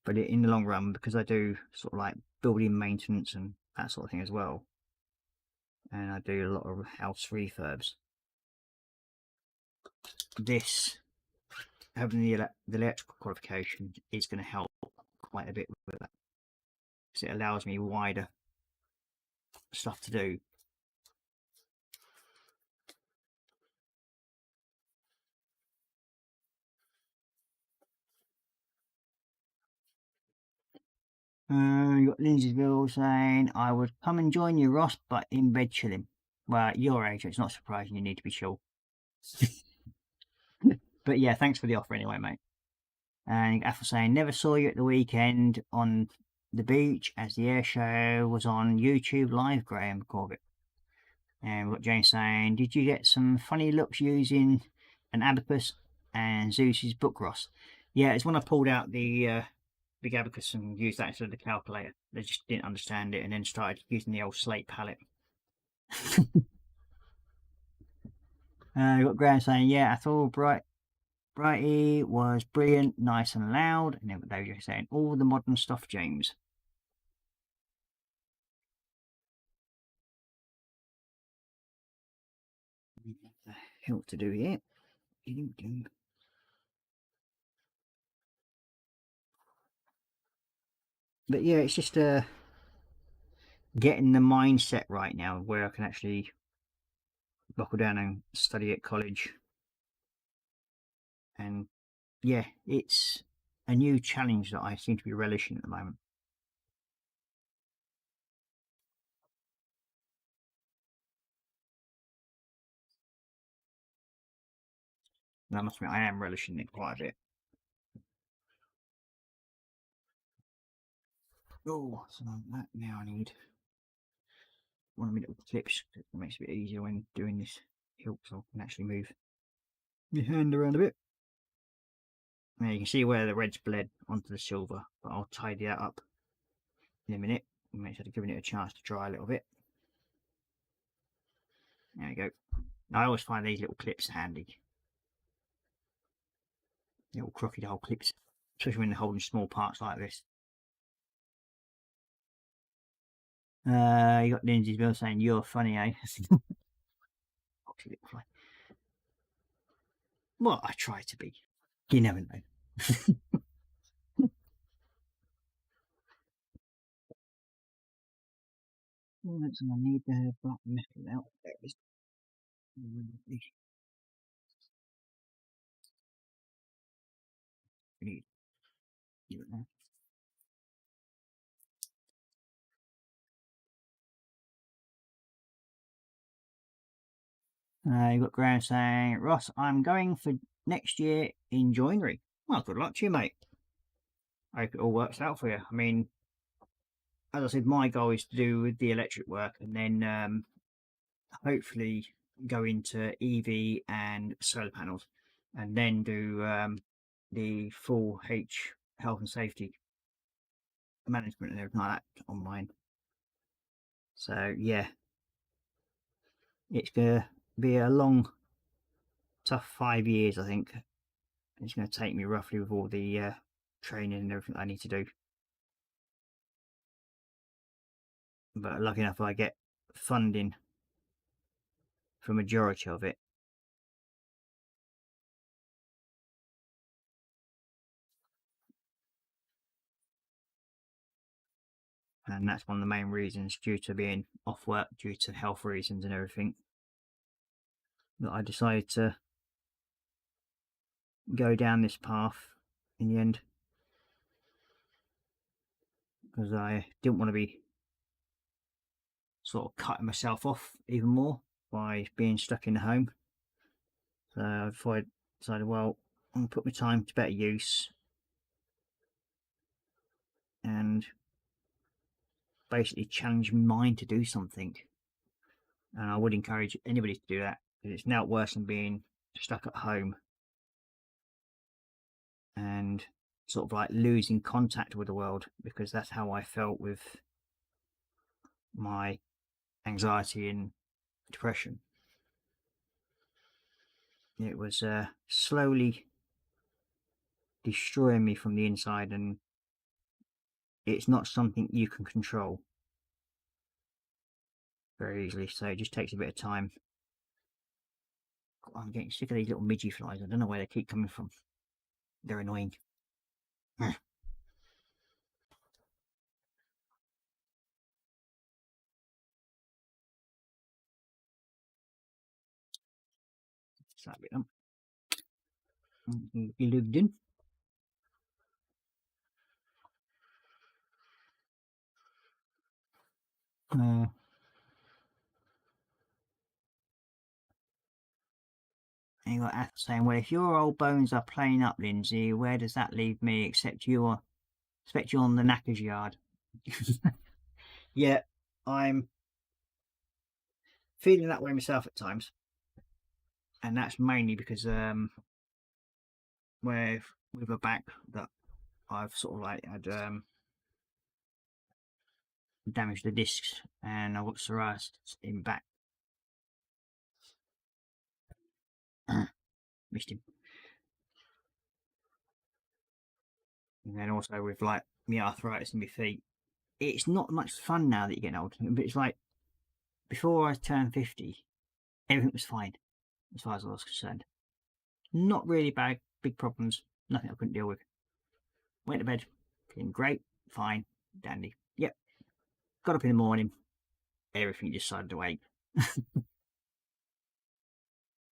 Speaker 5: But in the long run, because I do sort of like building maintenance and that sort of thing as well, and I do a lot of house refurbs, this, having the electrical qualification is going to help quite a bit with that, because it allows me wider stuff to do. You got Lindsayville saying, I would come and join you, Ross, but in bed chilling. Well, at your age, it's not surprising you need to be chill. But yeah, thanks for the offer anyway, mate. And Apple saying, never saw you at the weekend on the beach as the air show was on YouTube Live, Graham Corbett. And we've got James saying, did you get some funny looks using an abacus and Zeus's book, Ross? Yeah, it's when I pulled out the big abacus and used that instead of the calculator. They just didn't understand it and then started using the old slate palette. We've got Graham saying, yeah, I thought Brighty was brilliant, nice and loud. And then they were saying, all the modern stuff, James. What the hell to do here? But yeah, it's just getting the mindset right now where I can actually buckle down and study at college. And yeah, it's a new challenge that I seem to be relishing at the moment. And I must admit, I am relishing it quite a bit. Oh, so that now I need one of my little clips. It makes it a bit easier when doing this hilt, so I can actually move my hand around a bit. Now you can see where the red's bled onto the silver, but I'll tidy that up in a minute. Make sure to giving it a chance to dry a little bit. There we go. I always find these little clips handy. Little crocodile clips, especially when they're holding small parts like this. You got Lindsay's Bill saying, you're funny, eh? Well, I try to be. You never know. Well, that's I need the black metal out. There it is. We need you there. You've got Graham saying, Ross, I'm going for next year in joinery. Well, good luck to you, mate. I hope it all works out for you. I mean, as I said, my goal is to do the electric work and then hopefully go into EV and solar panels, and then do the full health and safety management and everything like that on mine. So yeah, it's gonna be a long, tough 5 years. I think it's going to take me roughly with all the training and everything I need to do. But lucky enough, I get funding for majority of it. And that's one of the main reasons, due to being off work, due to health reasons and everything, that I decided to go down this path in the end. Because I didn't want to be sort of cutting myself off even more by being stuck in the home. So I decided, well, I'm going to put my time to better use and basically challenge my mind to do something. And I would encourage anybody to do that, because it's now worse than being stuck at home and sort of like losing contact with the world, because that's how I felt with my anxiety and depression. It was slowly destroying me from the inside, and it's not something you can control very easily, so it just takes a bit of time. I'm getting sick of these little midgy flies. I don't know where they keep coming from. They're annoying. So that bit done. You lived in. And you got Ath saying, well, if your old bones are playing up, Lindsay, where does that leave me? Expect you on the knackers yard. Yeah, I'm feeling that way myself at times, and that's mainly because with my back, that I've sort of like had damaged the discs, and I've got psoriasis in my back. Missed him. And then also with like my arthritis in my feet, it's not much fun now that you're getting old. But it's like, before I turned 50, everything was fine as far as I was concerned. Not really big problems, nothing I couldn't deal with. Went to bed, feeling great, fine, dandy. Yep. Got up in the morning, everything just started to ache.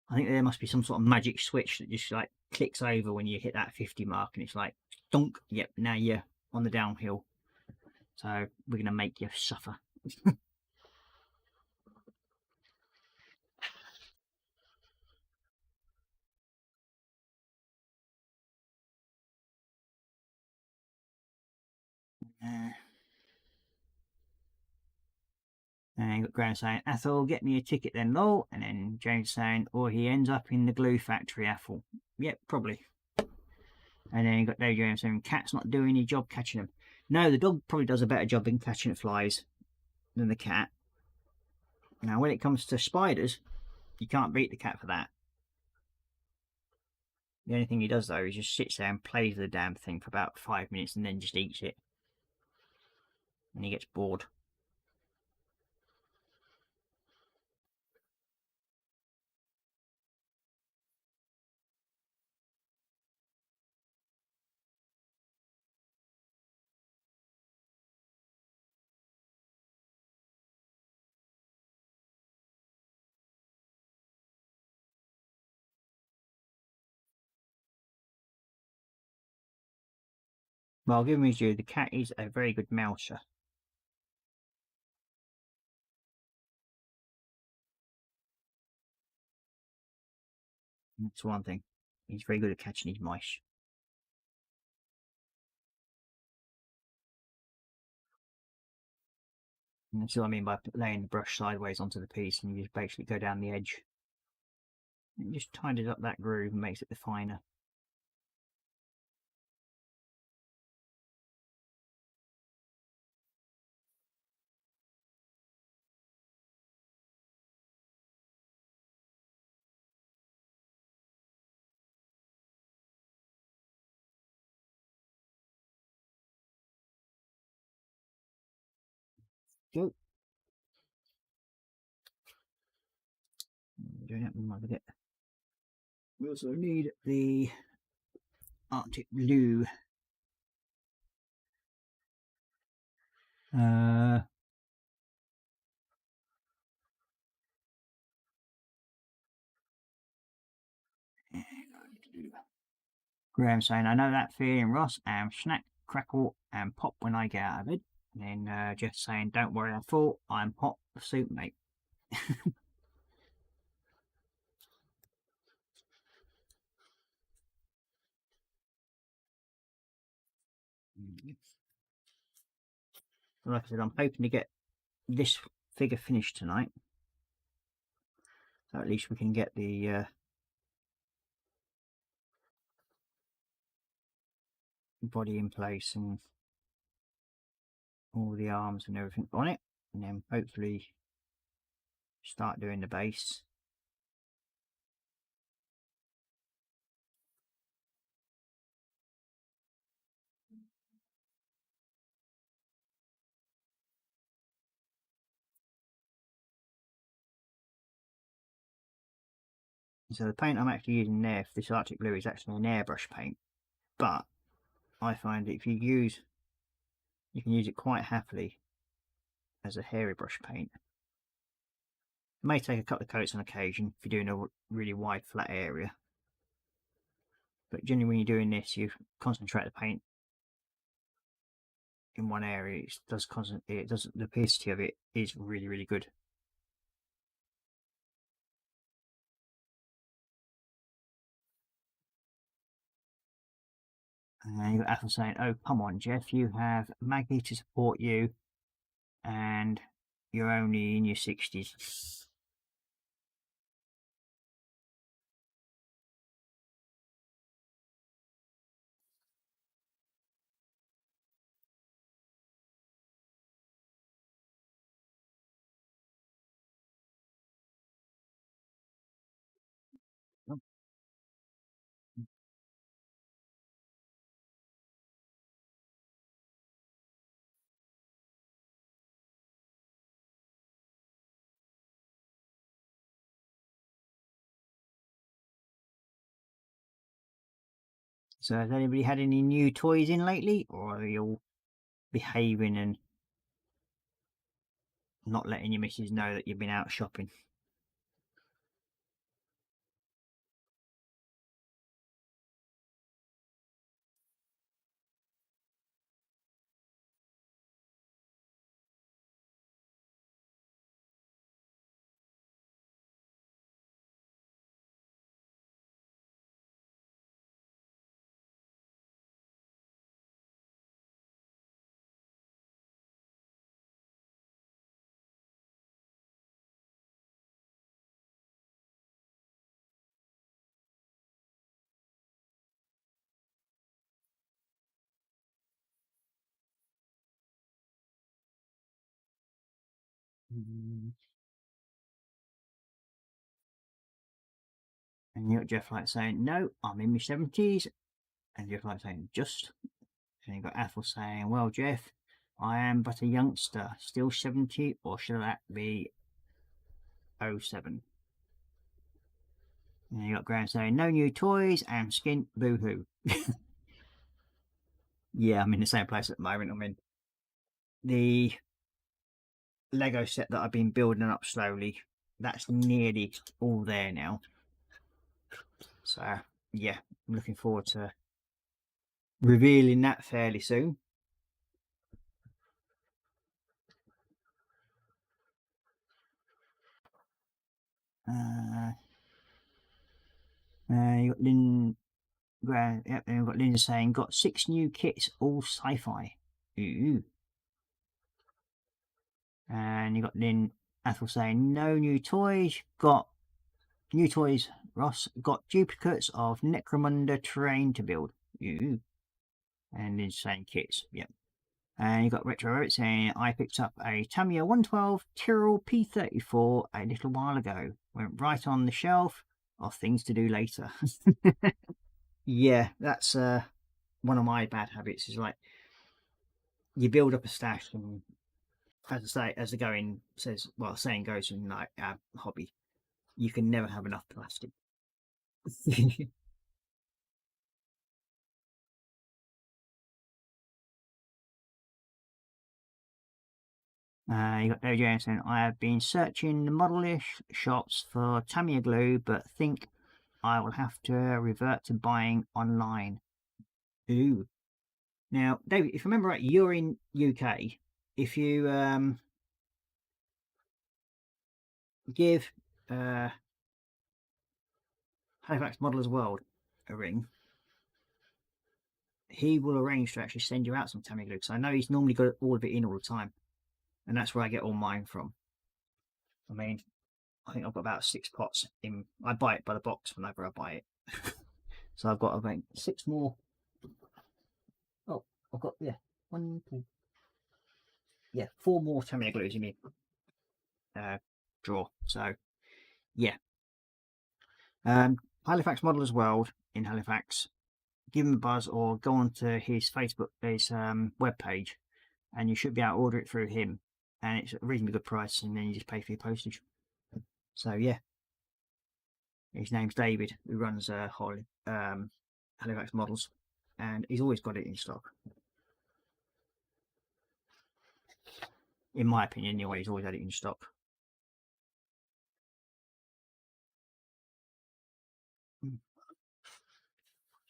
Speaker 5: I think there must be some sort of magic switch that just like clicks over when you hit that 50 mark, and it's like, dunk, yep, now you're on the downhill. So we're going to make you suffer. And you got Graham saying, Athel, get me a ticket then, lol. And then James saying, or he ends up in the glue factory, Athel. Yep, probably. And then you got Dave James saying, cat's not doing any job catching them. No, the dog probably does a better job in catching flies than the cat. Now, when it comes to spiders, you can't beat the cat for that. The only thing he does, though, is just sits there and plays with the damn thing for about 5 minutes and then just eats it. And he gets bored. Well, I'll give him his due. The cat is a very good mouser. That's one thing. He's very good at catching his mice. And that's what I mean by laying the brush sideways onto the piece, and you just basically go down the edge. It just tidies up that groove and makes it finer. Go. Doing it with it. We also need the Arctic Blue. Graham saying, I know that feeling, Ross, and snack, crackle, and pop when I get out of it. And then Jeff saying, don't worry, I thought I'm hot for soup, mate. Like I said, I'm hoping to get this figure finished tonight. So at least we can get the body in place and all the arms and everything on it, and then hopefully start doing the base. So the paint I'm actually using there for this Arctic Blue is actually an airbrush paint, but I find if you can use it quite happily as a hairy brush paint. It may take a couple of coats on occasion if you're doing a really wide flat area, but generally when you're doing this, you concentrate the paint in one area. The opacity of it is really, really good. And you've got Apple saying, oh, come on, Jeff, you have Maggie to support you, and you're only in your 60s. So has anybody had any new toys in lately, or are you all behaving and not letting your missus know that you've been out shopping? And you got Jeff like saying, no, I'm in my 70s. And Jeff like saying, just. And you got Ethel saying, well, Jeff, I am but a youngster, still 70, or should that be 07? And you got Graham saying, no new toys, I'm skint, boo-hoo. Yeah, I'm in the same place at the moment. I'm in the Lego set that I've been building up slowly. That's nearly all there now. So, yeah, I'm looking forward to revealing that fairly soon. You got Lynn, yep, and we've got Linda saying, got 6 new kits, all sci-fi. Ooh. And you got Lynn Athel saying, no new toys. Got new toys, Ross. Got duplicates of Necromunda terrain to build. Ooh. And Lynn's saying kits. Yep. And you got Retro Rabbit saying, I picked up a Tamiya 112 Tyrrell P34 a little while ago. Went right on the shelf of things to do later. Yeah, that's one of my bad habits, is like, you build up a stash, and as I say, as the going says, well, saying goes in like our hobby, you can never have enough plastic. You got Joe James saying, I have been searching the modelish shops for Tamiya glue, but think I will have to revert to buying online. Ooh. Now, David, if I remember right, you're in UK. If you give Halifax Modelers World a ring, he will arrange to actually send you out some Tamiya glue, because I know he's normally got all of it in all the time, and that's where I get all mine from. I mean, I think I've got about 6 pots in. I buy it by the box whenever I buy it. So I've got about 6 more. Oh, I've got, yeah, 1, 2, yeah, 4 more Tamiya glues in my drawer. So yeah, Halifax Modelers World in Halifax. Give him a buzz or go onto his Facebook, his web page, and you should be able to order it through him, and it's a reasonably good price, and then you just pay for your postage. So yeah, his name's David, who runs Halifax Models, and he's always got it in stock. In my opinion, anyway, he's always had it in stock.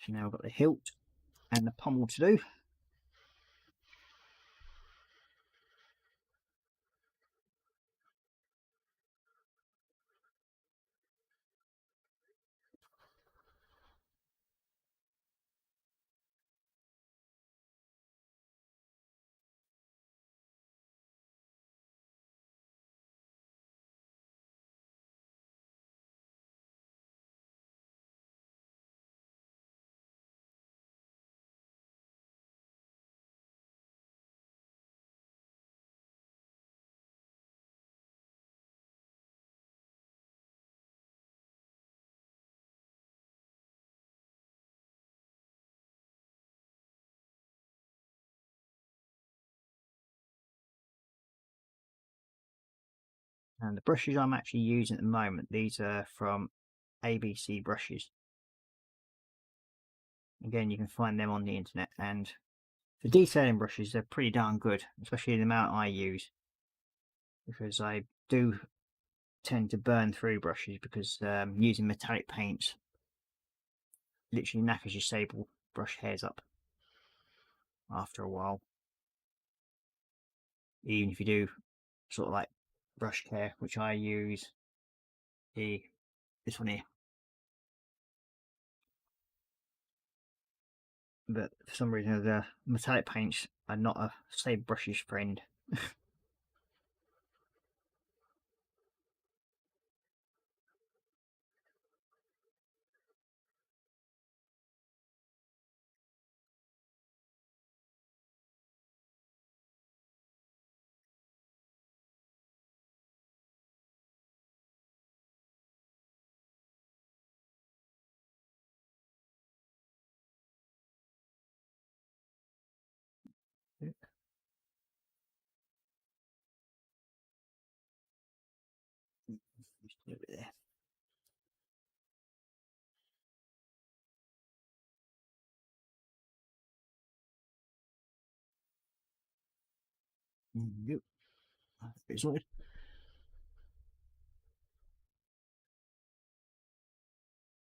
Speaker 5: So now I've got the hilt and the pommel to do. And the brushes I'm actually using at the moment, these are from ABC Brushes. Again, you can find them on the internet, and for detailing brushes, they're pretty darn good, especially the amount I use, because I do tend to burn through brushes, because using metallic paints literally knackers your sable brush hairs up after a while. Even if you do sort of like brush care, which I use this one here. But for some reason, the metallic paints are not a sable brush's friend. Just a little bit there. Yep. It's sorted.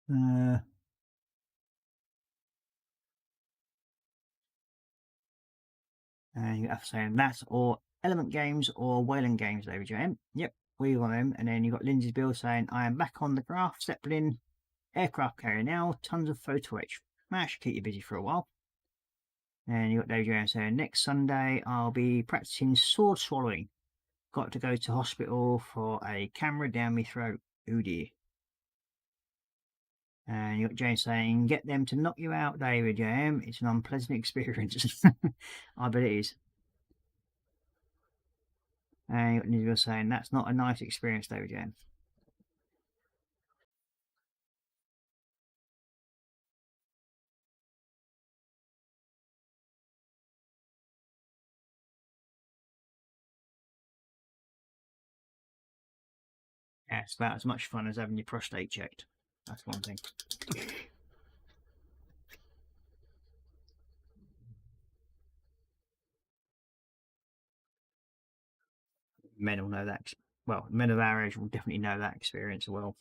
Speaker 5: And you have to say that, or Element Games, or Wayland Games, David J.M. Yep, we got them. And then you got Lindsay's Bill saying, I am back on the Graf Zeppelin aircraft carrier now. Tons of photo etch. That should keep you busy for a while. And you got David J.M. saying, next Sunday I'll be practicing sword swallowing. got to go to hospital for a camera down my throat. Oh dear. And you got Jane saying, get them to knock you out, David. Yeah, it's an unpleasant experience. I bet it is. And you got Nicola saying, that's not a nice experience, David Jane. Yeah, it's about as much fun as having your prostate checked. That's one thing. Men will know that. Well, men of our age will definitely know that experience well.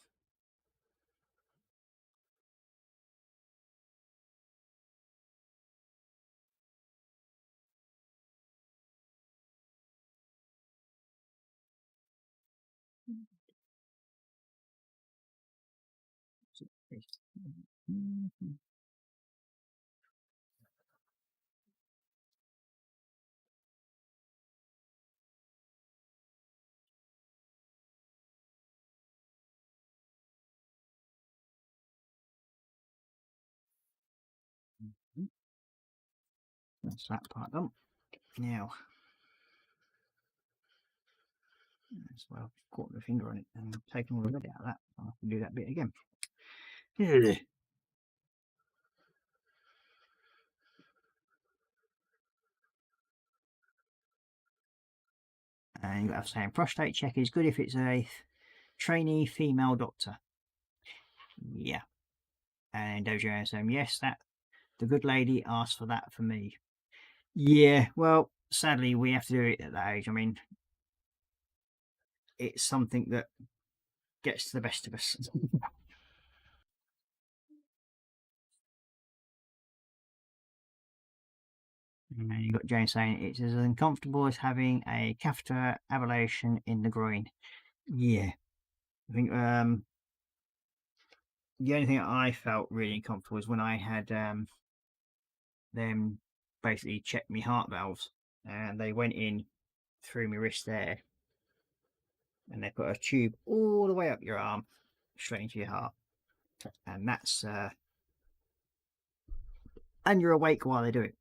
Speaker 5: That's that part done. Now, as well, caught my finger on it and taken all the red out of that. I'll have to do that bit again. And you've got to say, prostate check is good if it's a trainee female doctor. Yeah. And Dojo saying, yes, that the good lady asked for that for me. Yeah, well, sadly, we have to do it at that age. I mean, it's something that gets to the best of us. And you've got Jane saying it's as uncomfortable as having a catheter ablation in the groin. Yeah. I think the only thing I felt really uncomfortable was when I had them basically check my heart valves, and they went in through my wrist there, and they put a tube all the way up your arm straight into your heart, and that's and you're awake while they do it.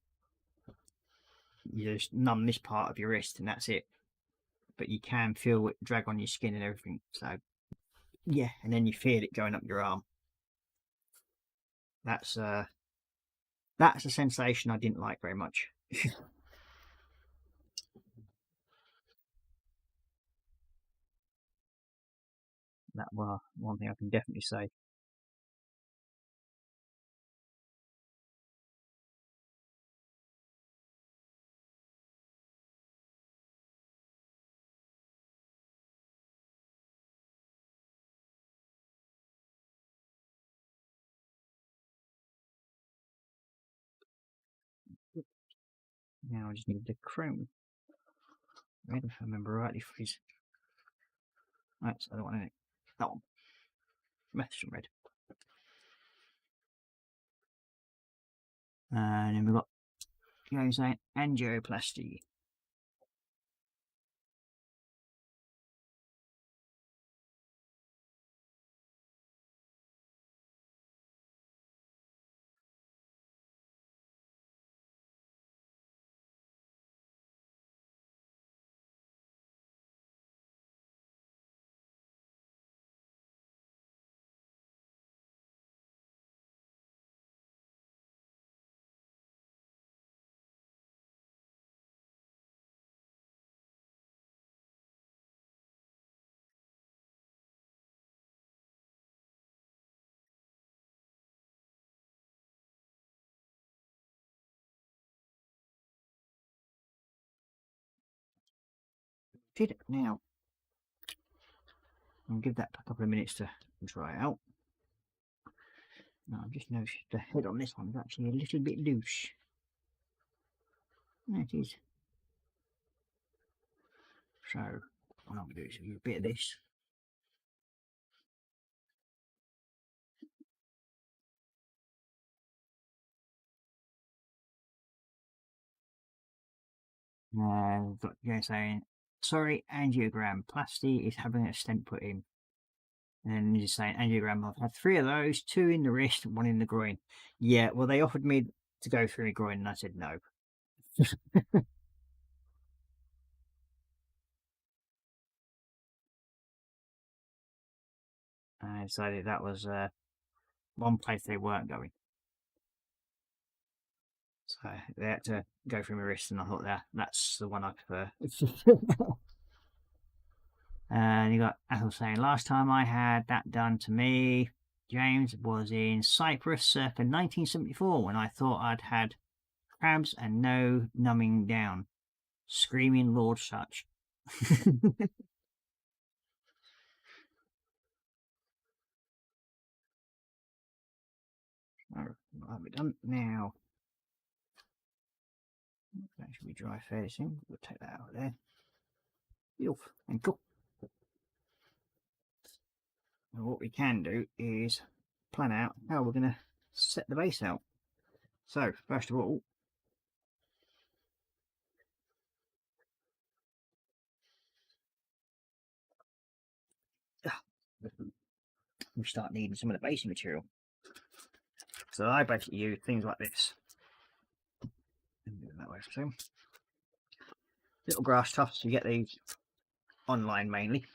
Speaker 5: You just numb this part of your wrist and that's it, but you can feel it drag on your skin and everything. So yeah, and then you feel it going up your arm. That's a sensation I didn't like very much. That was one thing I can definitely say. Now I just need the chrome red, if I remember rightly, for his. That's the other one, isn't it? That one. Methison red. And then we've got, you know, saying angioplasty. Did it now. I'll give that a couple of minutes to dry out. Now I've just noticed the head on this one is actually a little bit loose. There it is. So what I'm going to do is a bit of this. Got saying sorry, angiogram. Plasty is having a stent put in. And he's saying, angiogram, I've had 3 of those, 2 in the wrist, 1 in the groin. Yeah, well, they offered me to go through my groin, and I said no. I decided that was one place they weren't going. So they had to go through my wrist, and I thought that's the one I prefer. And you got Ethel saying, last time I had that done to me, James, was in Cyprus circa 1974 when I thought I'd had crabs and no numbing down. Screaming Lord such. What have we done now? That should be dry fairly soon. We'll take that out of there. Beautiful and cool. And what we can do is plan out how we're going to set the base out. So, first of all, we start needing some of the basing material. So I basically use things like this. That way, so little grass tufts. You get these online mainly.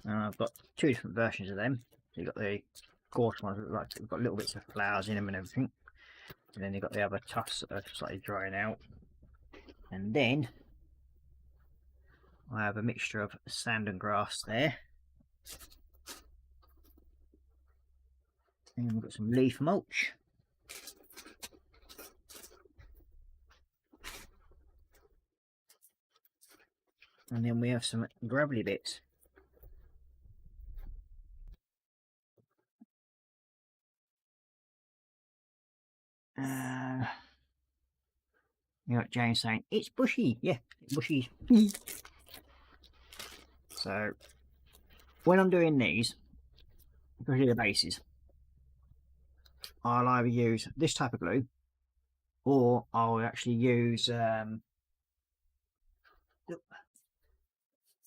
Speaker 5: I've got 2 different versions of them. So you've got the coarse ones that look like they've got little bits of flowers in them and everything. And then you've got the other tufts that are slightly drying out. And then I have a mixture of sand and grass there. And we've got some leaf mulch. And then we have some gravelly bits. You got James saying, it's bushy. Yeah, it's bushy. So, when I'm doing these, especially the bases, I'll either use this type of glue, or I'll actually use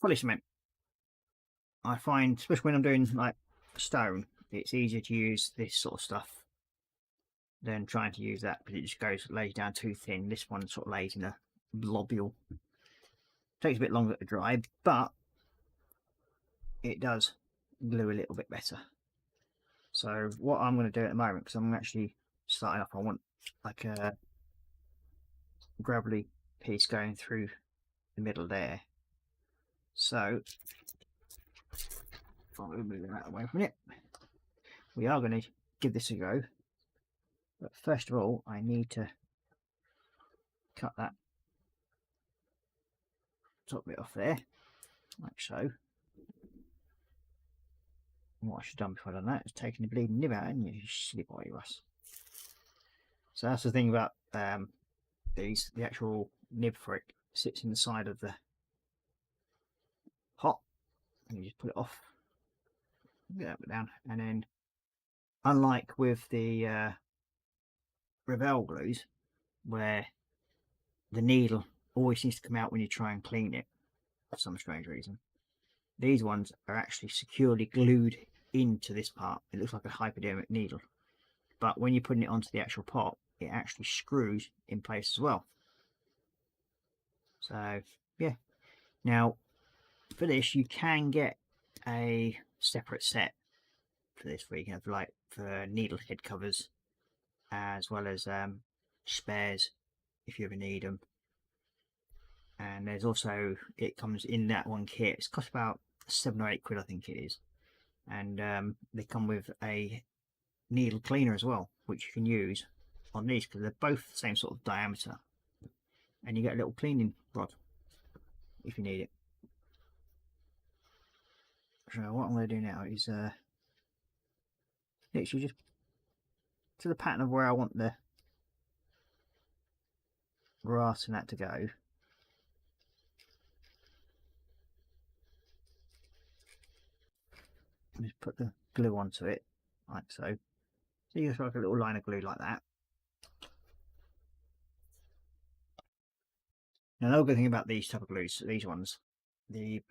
Speaker 5: poly cement. I find, especially when I'm doing like stone, it's easier to use this sort of stuff than trying to use that, because it just lays down too thin. This one sort of lays in a globule. Takes a bit longer to dry, but it does glue a little bit better. So what I'm going to do at the moment, because I'm actually starting off, I want like a gravelly piece going through the middle there. So if I move that away from it, we are going to give this a go. But first of all, I need to cut that top bit off there, like so. And what I should have done before I've done that is taken the bleeding nib out, and you silly boy you us. So that's the thing about these. The actual nib for it sits in the side of the pot, and you just put it off, get that bit down, and then unlike with the Revell glues, where the needle always seems to come out when you try and clean it for some strange reason, these ones are actually securely glued into this part. It looks like a hypodermic needle, but when you're putting it onto the actual pot, it actually screws in place as well. So yeah, now for this you can get a separate set for this, where you can have like for needle head covers, as well as spares if you ever need them. And there's also, it comes in that one kit. It's cost about £7 or £8 I think it is, and they come with a needle cleaner as well, which you can use on these, because they're both the same sort of diameter, and you get a little cleaning rod if you need it. So what I'm going to do now is literally just to the pattern of where I want the grass and that to go. Just put the glue onto it like so. So you just like a little line of glue like that. Now, another good thing about these type of glues, these ones, the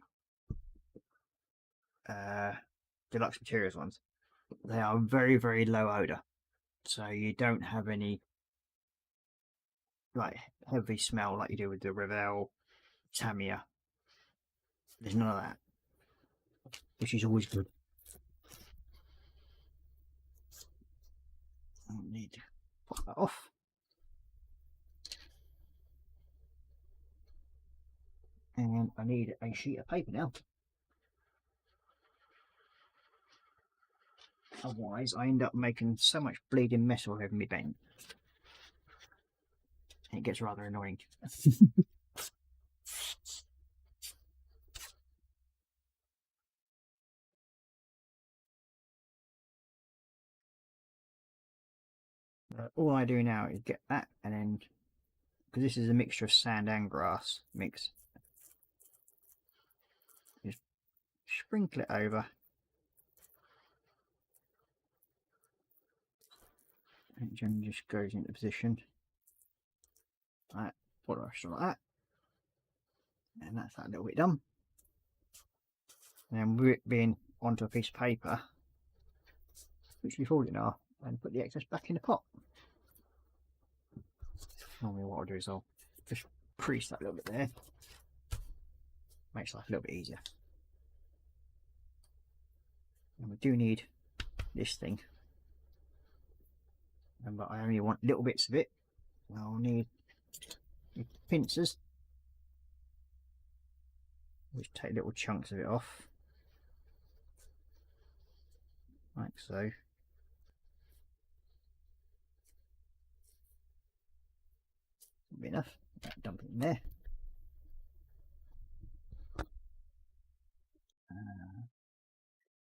Speaker 5: deluxe materials ones, they are very, very low odor, so you don't have any like heavy smell like you do with the Revel, Tamiya. There's none of that, which is always good. I need to pop that off. And I need a sheet of paper now. Otherwise, I end up making so much bleeding mess all over my bent. It gets rather annoying. All I do now is get that, and then, because this is a mixture of sand and grass mix, just sprinkle it over. And it generally just goes into position. Like, put it like that. And that's that little bit done. And then with it being onto a piece of paper, literally fold it in half and put the excess back in the pot. Normally what I'll do is I'll just crease that little bit there. Makes life a little bit easier. And we do need this thing. But I only want little bits of it. I'll need pincers, which take little chunks of it off, like so. Be enough. Dump it in there.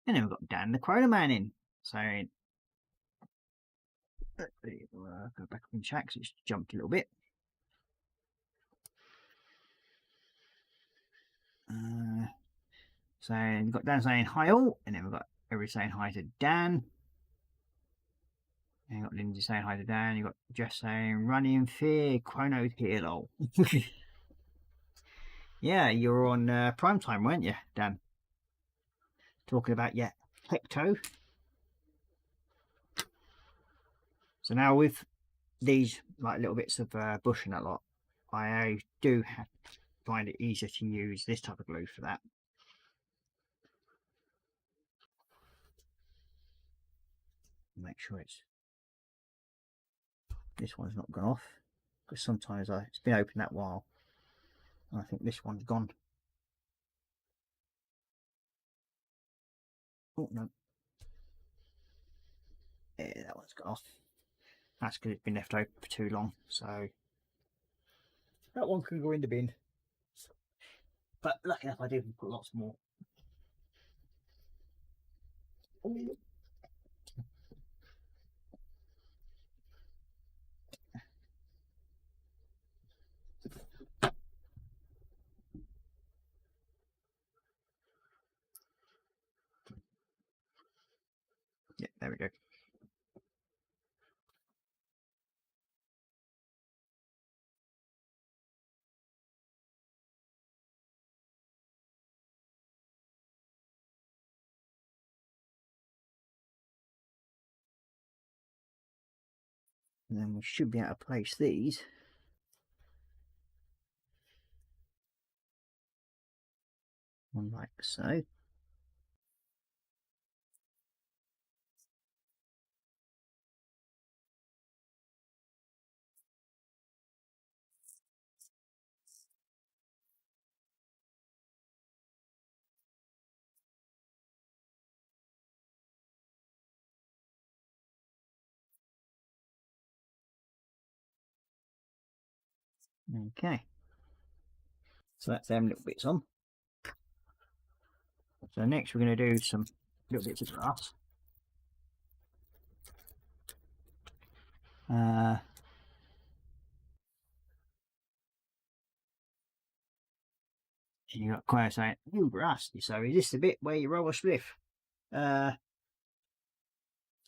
Speaker 5: And then we've got Dan the Korra Man in. So go back up in chat because it's jumped a little bit. So we've got Dan saying hi all, and then we've got everybody saying hi to Dan. And you've got Lindsay saying hi to Dan. You've got Jess saying running in fear, Chrono's here lol. Yeah, you were on prime time, weren't you, Dan? Talking about your Hecto. So now with these like little bits of bush and that lot, I do find it easier to use this type of glue for that. Make sure this one's not gone off, because sometimes it's been open that while and I think this one's gone. Oh no, yeah, that one's gone off. That's because it's been left open for too long, so that one can go in the bin. But lucky enough I did put lots more. Yeah, there we go. And then we should be able to place these on like so. Okay, so that's them little bits on. So next we're going to do some little bits of grass. You got Korra saying, "Ooh, grass." So is this the bit where you roll a spliff?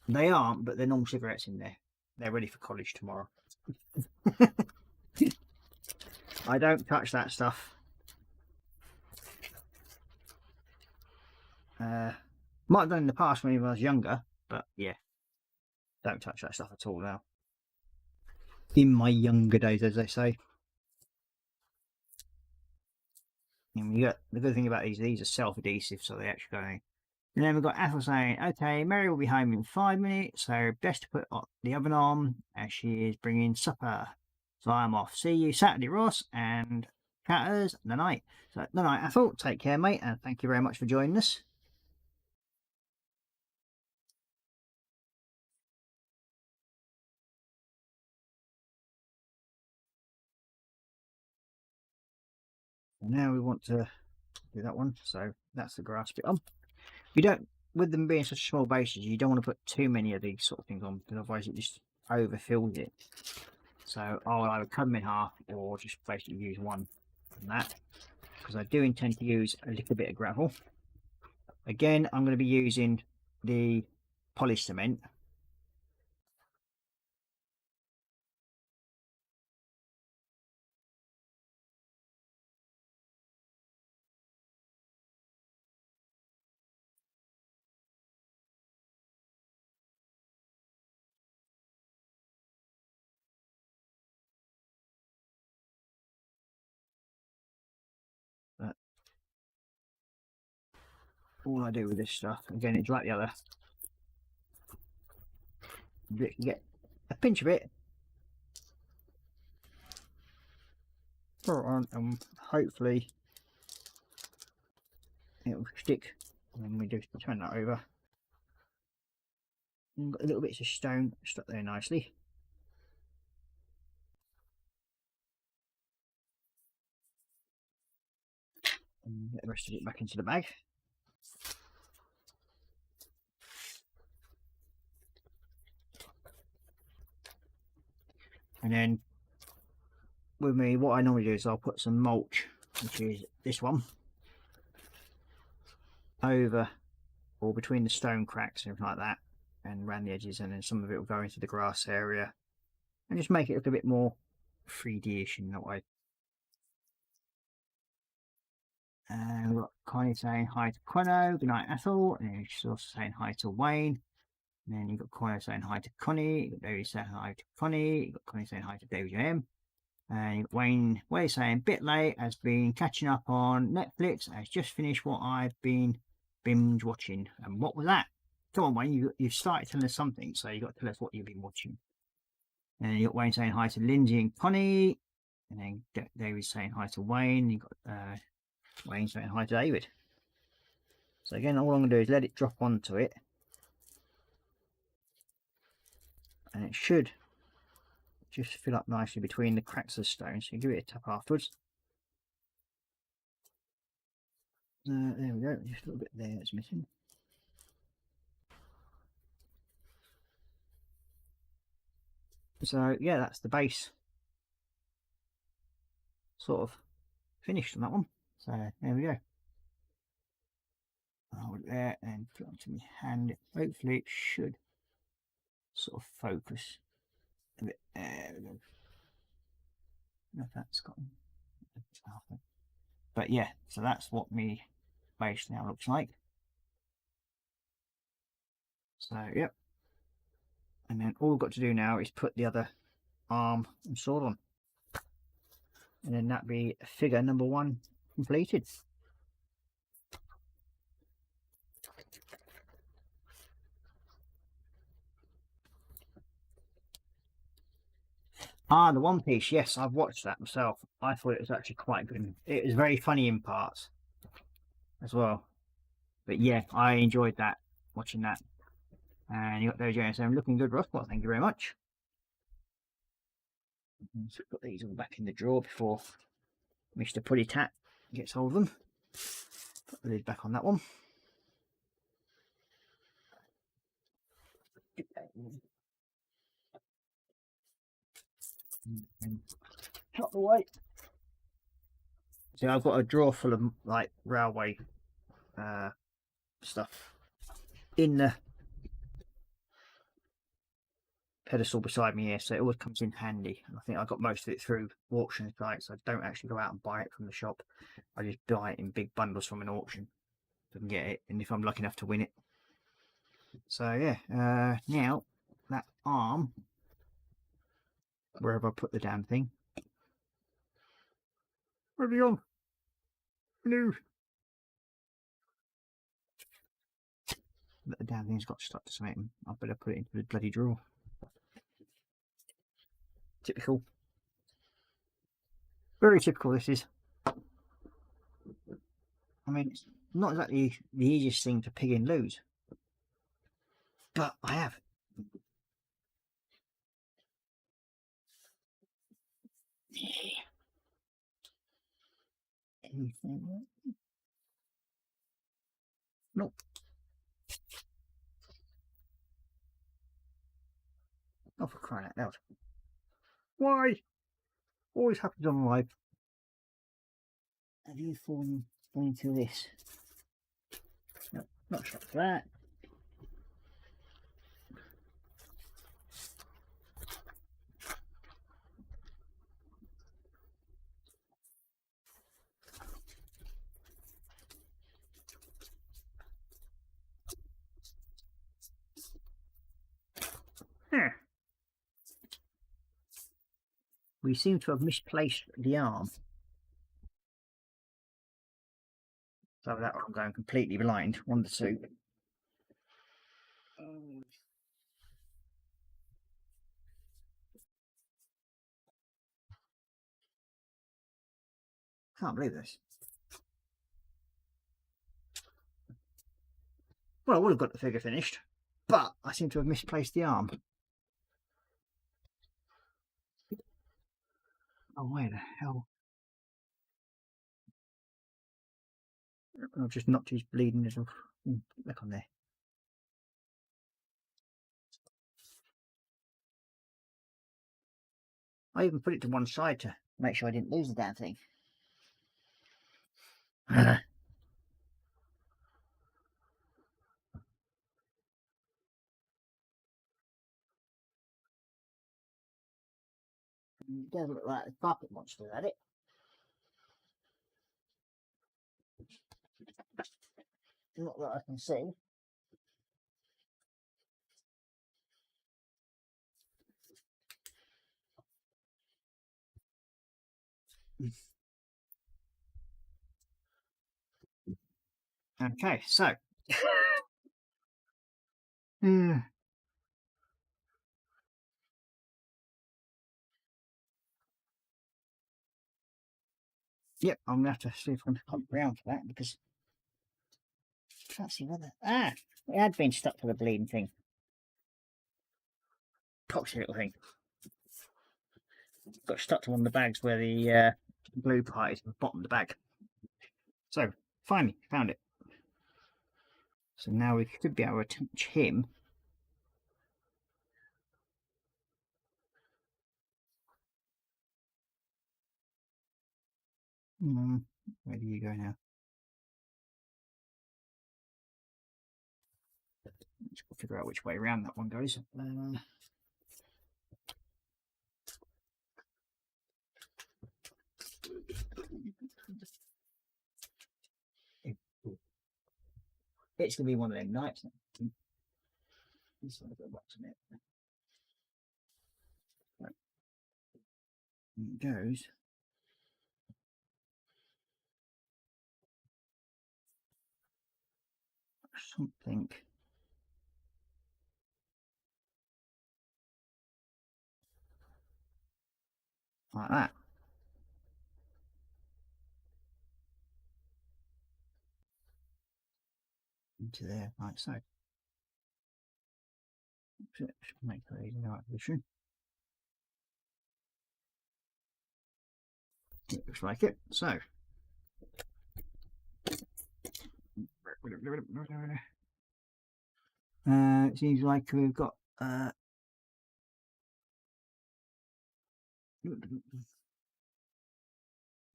Speaker 5: They aren't, but they're normal cigarettes in there. They're ready for college tomorrow. I don't touch that stuff. Might have done in the past when I was younger, but yeah, don't touch that stuff at all now. In my younger days, as they say. And you got the good thing about these are self-adhesive, so they actually go in. And then we've got Ethel saying, okay, Mary will be home in 5 minutes, so best to put the oven on as she is bringing supper. So I'm off. See you Saturday, Ross, and Catters, the night. So, the night, Ethel. Take care, mate, and thank you very much for joining us. And now we want to do that one, so that's the grass bit on. You don't, with them being such small bases, you don't want to put too many of these sort of things on, because otherwise it just overfills it. So I'll either cut them in half or just basically use one on that, because I do intend to use a little bit of gravel. Again, I'm going to be using the polished cement. But all I do with this stuff, again, it's like the other. You get a pinch of it, throw it on, and hopefully it will stick. And then we just turn that over. And got a little bits of stone stuck there nicely. And get the rest of it back into the bag. And then with me, what I normally do is I'll put some mulch, which is this one, over or between the stone cracks and everything like that, and around the edges, and then some of it will go into the grass area and just make it look a bit more 3D-ish in that way. And we've got Connie saying hi to Quino, good night Ethel, and she's also saying hi to Wayne. And then you've got Quino saying hi to Connie, you've got David saying hi to Connie, you've got Connie saying hi to David JM. And you've got Wayne saying bit late, has been catching up on Netflix, has just finished what I've been binge watching. And what was that? Come on Wayne, you've started telling us something, so you've got to tell us what you've been watching. And then you've got Wayne saying hi to Lindsay and Connie. And then David's saying hi to Wayne. You've got Wayne saying hi to David. So again, all I'm going to do is let it drop onto it. And it should just fill up nicely between the cracks of the stone. So you give it a tap afterwards. There we go, just a little bit there that's missing. So yeah, that's the base sort of finished on that one. So there we go. I'll hold it there and put it onto my hand. Hopefully it should sort of focus a bit. There we go. I don't know if that's got, but yeah, so that's what my base now looks like. So yep, and then all we've got to do now is put the other arm and sword on, and then that be figure number 1 completed. Ah, the One Piece, yes, I've watched that myself. I thought it was actually quite good. It was very funny in parts as well. But yeah, I enjoyed that, watching that. And you got those Jones saying, looking good, Ross. Well, thank you very much. So put these all back in the drawer before Mr. Puddy Tat gets hold of them. Put the lid back on that one. Out the way. See, I've got a drawer full of like railway stuff in the pedestal beside me here, so it always comes in handy. And I think I got most of it through auction sites. I don't actually go out and buy it from the shop. I just buy it in big bundles from an auction if I can get it, and if I'm lucky enough to win it. So yeah, now that arm, wherever I put the damn thing. Where's he gone? No. The damn thing's got stuck to something. I better put it into the bloody drawer. Typical. Very typical, this is. I mean, it's not exactly the easiest thing to pig and lose. But I have. Anything? Nope. Oh, for crying out loud. Why? Always happens on live. Have you fallen into this? No, not shot for that. We seem to have misplaced the arm. So that I'm going completely blind. 1 to 2. Can't believe this. Well, I would have got the figure finished, but I seem to have misplaced the arm. Oh, where the hell? I've just knocked his bleeding little back on there. I even put it to one side to make sure I didn't lose the damn thing. It does look like the carpet monster at it. Not that I can see. Okay, so yep, I'm gonna have to see if I can pump around for that because I can't see whether it had been stuck to the bleeding thing. Poxy little thing. Got stuck to one of the bags where the blue part is at the bottom of the bag. So finally found it. So now we should be able to touch him. Where do you go now? Let's figure out which way around that one goes. It's going to be one of them nights. This one a bit wax in it. Right. And it goes. Something like that. Into there, like so. Should make that in the right position. It looks like it. So. It seems like we've got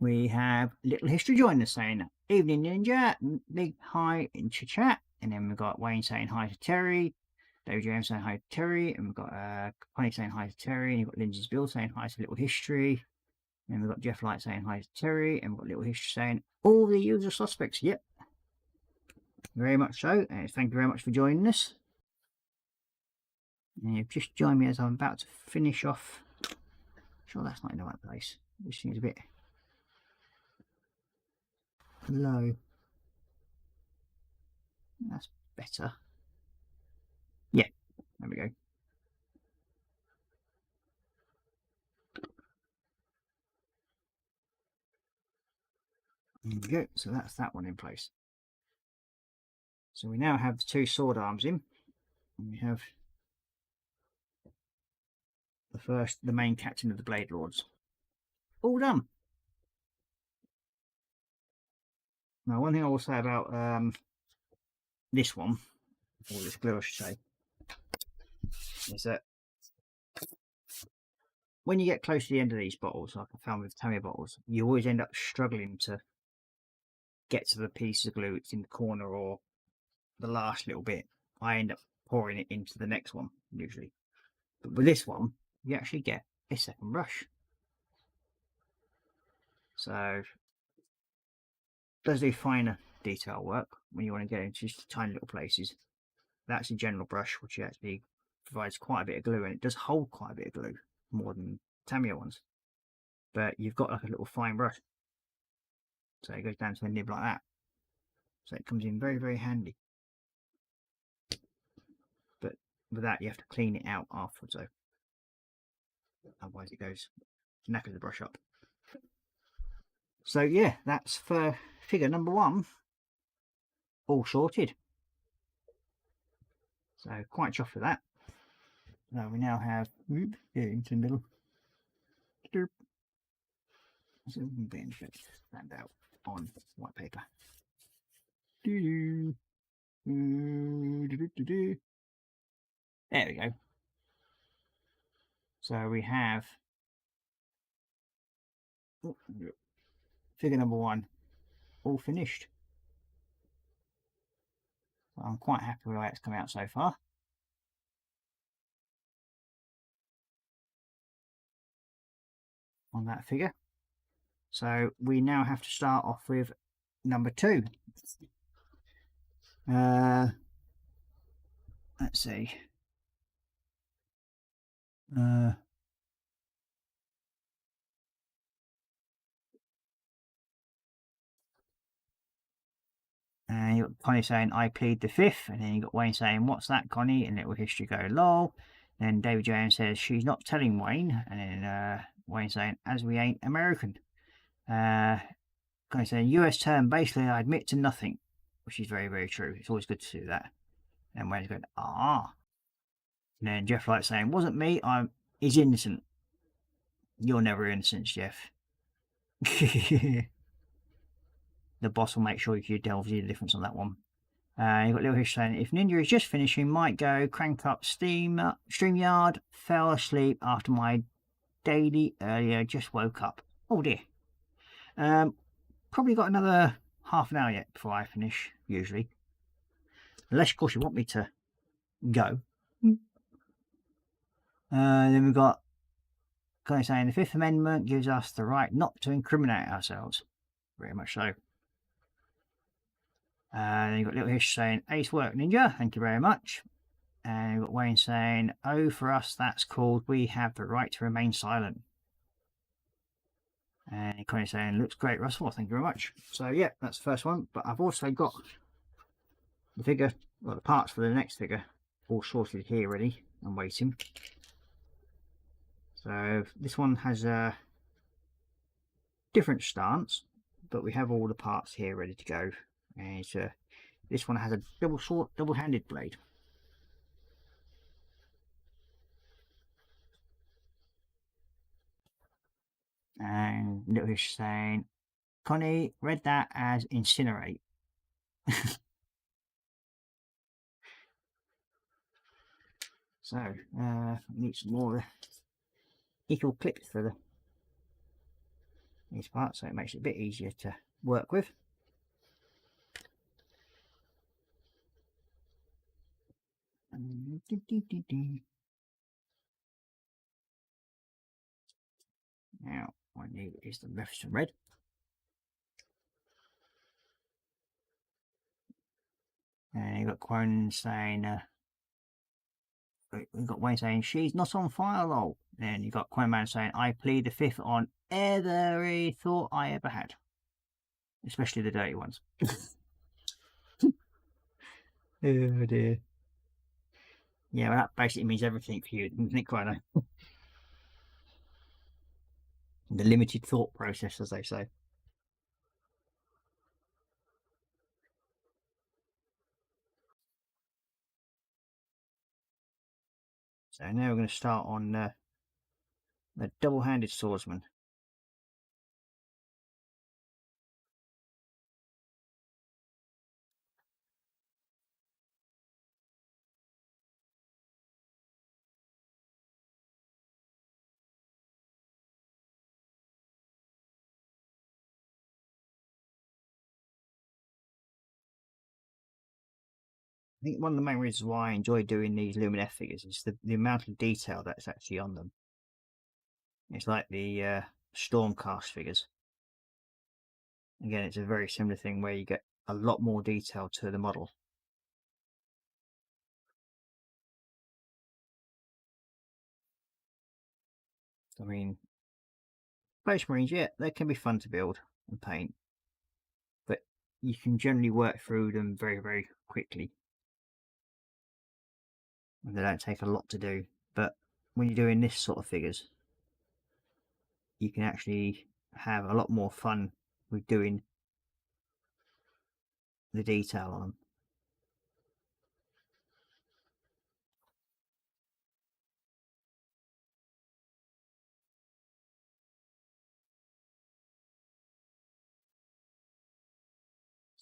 Speaker 5: we have Little History joining us saying, "Evening Ninja, big hi into chat." And then we've got Wayne saying hi to Terry, David James saying hi to Terry, and we've got Connie saying hi to Terry, and you've got Lindsay's Bill saying hi to Little History, and we've got Jeff Light saying hi to Terry, and we've got Little History saying all the usual suspects. Yep, very much so, and thank you very much for joining us. And you've just joined me as I'm about to finish off. Sure, that's not in the right place. This seems a bit low. That's better. Yeah, there we go. There we go. So that's that one in place. So we now have the 2 sword arms in. And we have the main captain of the bladelords. All done. Now, one thing I will say about this one, or this glue I should say, is that when you get close to the end of these bottles, like I found with Tamiya bottles, you always end up struggling to get to the piece of glue that's in the corner or the last little bit. I end up pouring it into the next one, usually. But with this one, you actually get a second brush. So, it does do finer detail work when you want to get into just tiny little places. That's a general brush, which actually provides quite a bit of glue, and it does hold quite a bit of glue, more than Tamiya ones. But you've got like a little fine brush, so it goes down to a nib like that. So it comes in very, very handy. But with that, you have to clean it out afterwards, though. Otherwise, it goes knackers the brush up. So yeah, that's for figure number 1, all sorted. So quite chuffed with that. So we now have into the middle. So we can then stand out on white paper. There we go. So we have figure number 1 all finished. So I'm quite happy with the way it's come out so far. On that figure. So we now have to start off with number 2. Let's see. And you got Connie saying, I plead the 5th. And then you got Wayne saying, what's that, Connie? And Little History go, lol. Then David Jones says, she's not telling Wayne. And then Wayne saying, as we ain't American. Connie saying, US term, basically, I admit to nothing. Which is very, very true. It's always good to do that. And Wayne's going, ah. And then Jeff Light saying, wasn't me, he's innocent. You're never innocent, Jeff. The boss will make sure you delve into the difference on that one. You've got Little History saying, if Ninja is just finishing, might go crank up StreamYard, fell asleep after my daily earlier, just woke up. Oh dear. Probably got another half an hour yet before I finish, usually. Unless, of course, you want me to go. Then we've got Connie saying, the 5th Amendment gives us the right not to incriminate ourselves. Very much so. Then you've got Little History saying, ace work, Ninja, thank you very much. And you've got Wayne saying, oh, for us, that's called we have the right to remain silent. And Connie saying, looks great, Russell, thank you very much. So, yeah, that's the first one. But I've also got the figure, well, the parts for the next figure, all sorted here ready and waiting. So, this one has a different stance, but we have all the parts here ready to go. And this one has a double-handed blade. And Little Hish saying, Connie, read that as incinerate. So, need some more equal clips for these parts, so it makes it a bit easier to work with. Now, what I need is the Mephiston Red. And you've got Quone saying, we've got Wayne saying, she's not on fire, lol. And you've got Quone Man saying, I plead the fifth on every thought I ever had. Especially the dirty ones. Oh dear. Yeah, well, that basically means everything for you, doesn't it, Quone? The limited thought process, as they say. So now we're going to start on the double-handed swordsman. I think one of the main reasons why I enjoy doing these Lumineth figures is the amount of detail that's actually on them. It's like the Stormcast figures. Again, it's a very similar thing where you get a lot more detail to the model. I mean, Space Marines, yeah, they can be fun to build and paint, but you can generally work through them very, very quickly. And they don't take a lot to do. But when you're doing this sort of figures, you can actually have a lot more fun with doing the detail on them.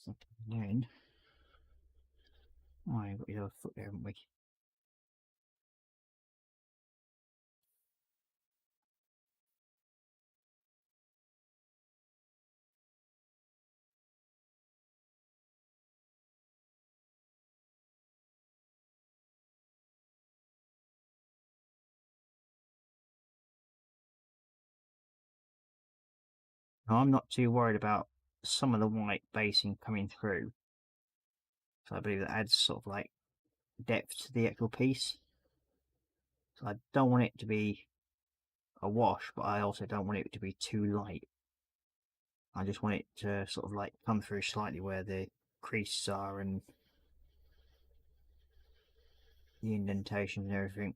Speaker 5: So then, oh, I've got the other foot there, haven't we? Now, I'm not too worried about some of the white basing coming through. So I believe that adds sort of like depth to the actual piece. So I don't want it to be a wash, but I also don't want it to be too light. I just want it to sort of like come through slightly where the creases are and the indentations and everything.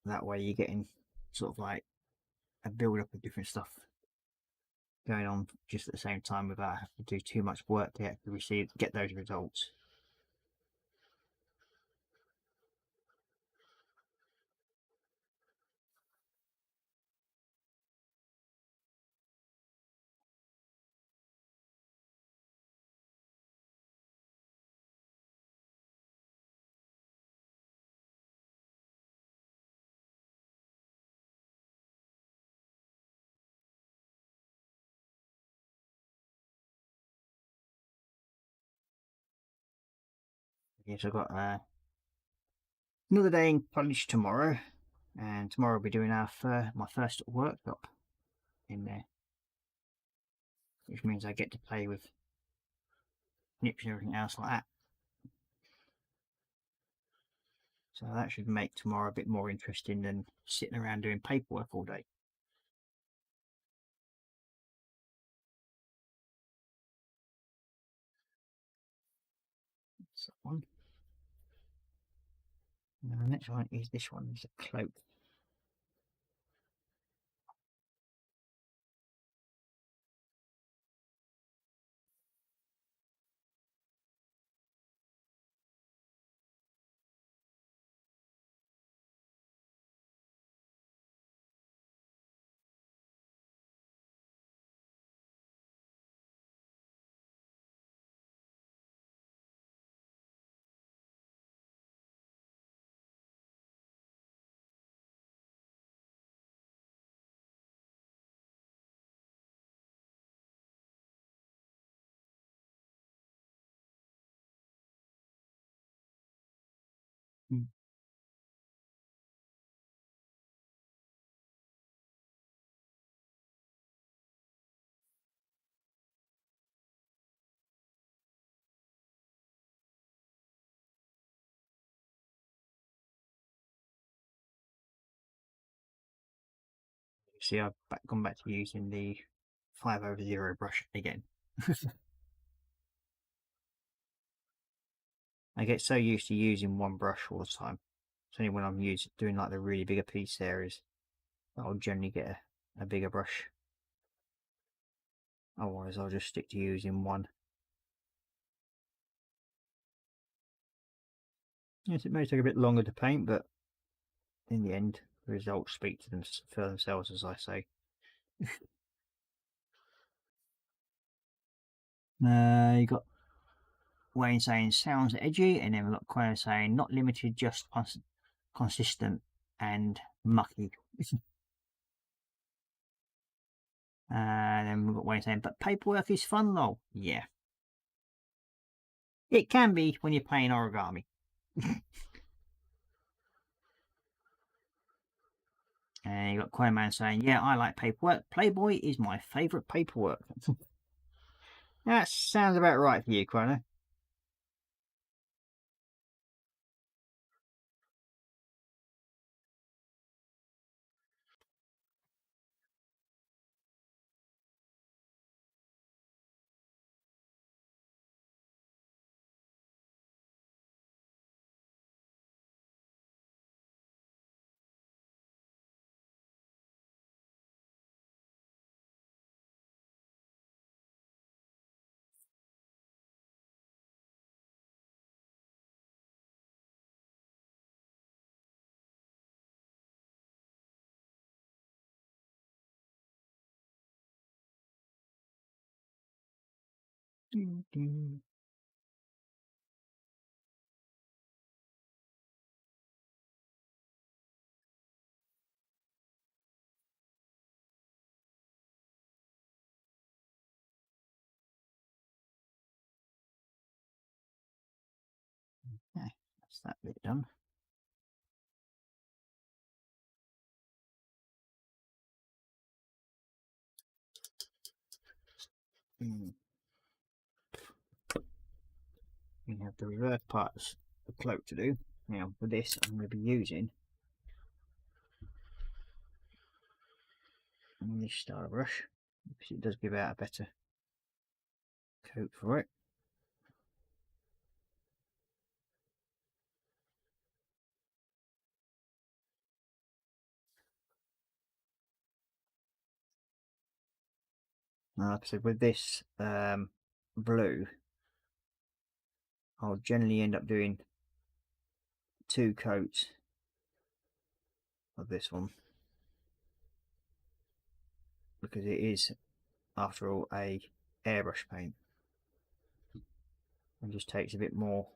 Speaker 5: That way you're getting sort of like a build up of different stuff going on just at the same time without having to do too much work to actually get those results. Yes, I've got another day in college tomorrow, and tomorrow I'll be doing my first workshop in there, which means I get to play with nips and everything else like that. So that should make tomorrow a bit more interesting than sitting around doing paperwork all day. That's that one. And the next one is this one, it's a cloak. See, I've gone back to using the 5/0 brush again. I get so used to using one brush all the time. It's only when I'm doing like the really bigger piece areas that I'll generally get a bigger brush. Otherwise, I'll just stick to using one. Yes, it may take a bit longer to paint, but in the end, the results speak to them for themselves, as I say. You got Wayne saying sounds edgy, and then we've got Quayle saying not limited, just consistent and mucky. And then we've got Wayne saying, but paperwork is fun though. Yeah. It can be when you're playing origami. And you got Quayman saying, yeah, I like paperwork. Playboy is my favourite paperwork. That sounds about right for you, Quayman. Okay, that's that bit done. We have the reverse parts of the cloak to do. Now, for this, I'm going to be using this style brush because it does give out a better coat for it. Now, like I said, with this blue, I'll generally end up doing 2 coats of this one because it is, after all, a airbrush paint and just takes a bit more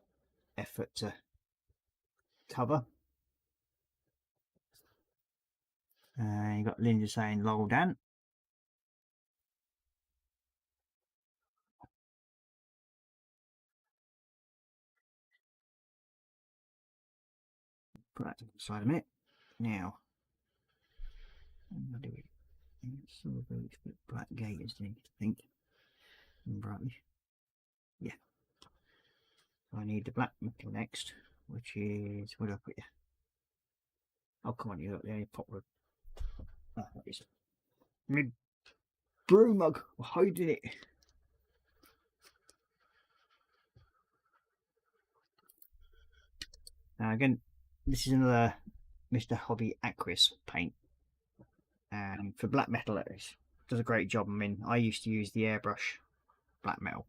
Speaker 5: effort to cover. You got Linda saying lol Dan. Put that to the side a minute. Now, I'm going to do it. Silver, black gators, I think. And brightly. Yeah. I need the black metal next, which is, where do I put you? Oh, come on, you got the only pop wood. Oh, that is. My brew mug, we're hiding it. Now, again, this is another Mr. Hobby Aqueous paint. And for black metal, it does a great job. I mean, I used to use the airbrush black metal.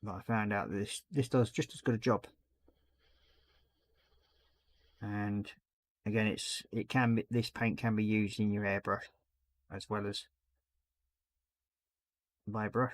Speaker 5: But I found out that this does just as good a job. And again, this paint can be used in your airbrush as well as by brush.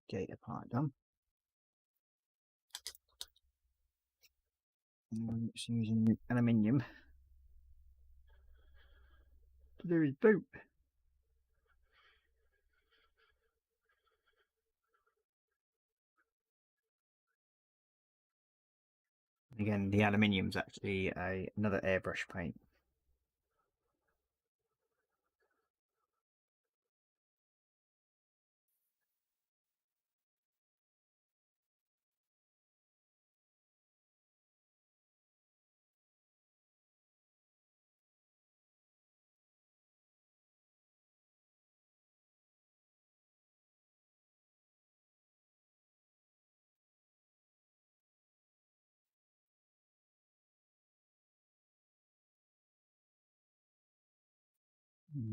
Speaker 5: gator part done. And it's using aluminium to do his boot. Again, the aluminium's actually another airbrush paint.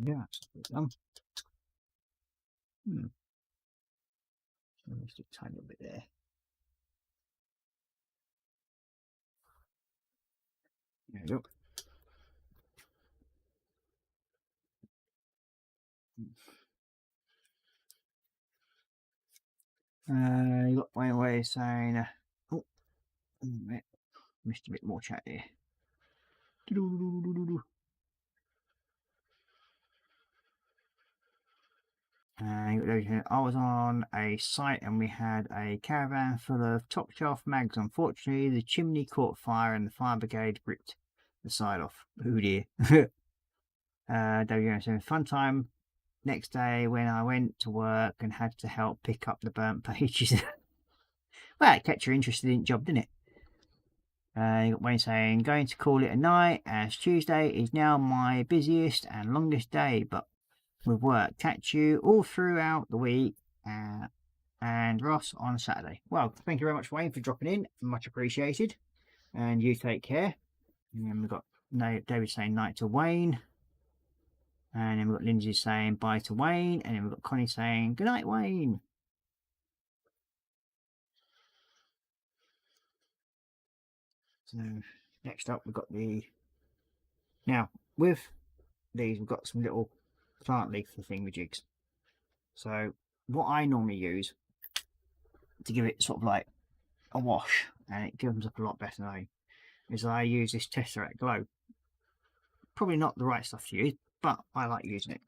Speaker 5: Yeah, that's done. Just a tiny little bit there. There we go. You got my way saying, oh, missed a bit more chat here. I was on a site and we had a caravan full of top shelf mags. Unfortunately, the chimney caught fire and the fire brigade ripped the side off. Oh dear. David saying, fun time next day when I went to work and had to help pick up the burnt pages. Well, it kept your interest in the job, didn't it? You got Wayne saying, going to call it a night as Tuesday is now my busiest and longest day, but with work. Catch you all throughout the week and Ross on Saturday. Well, thank you very much, Wayne, for dropping in. Much appreciated. And you take care. And then we've got David saying night to Wayne. And then we've got Lindsay saying bye to Wayne. And then we've got Connie saying good night, Wayne. So next up, we've got now with these, we've got some little plant leaf thingamajigs. So what I normally use to give it sort of like a wash and it comes up a lot better now is I use this Tesseract Glow. Probably not the right stuff to use, but I like using it.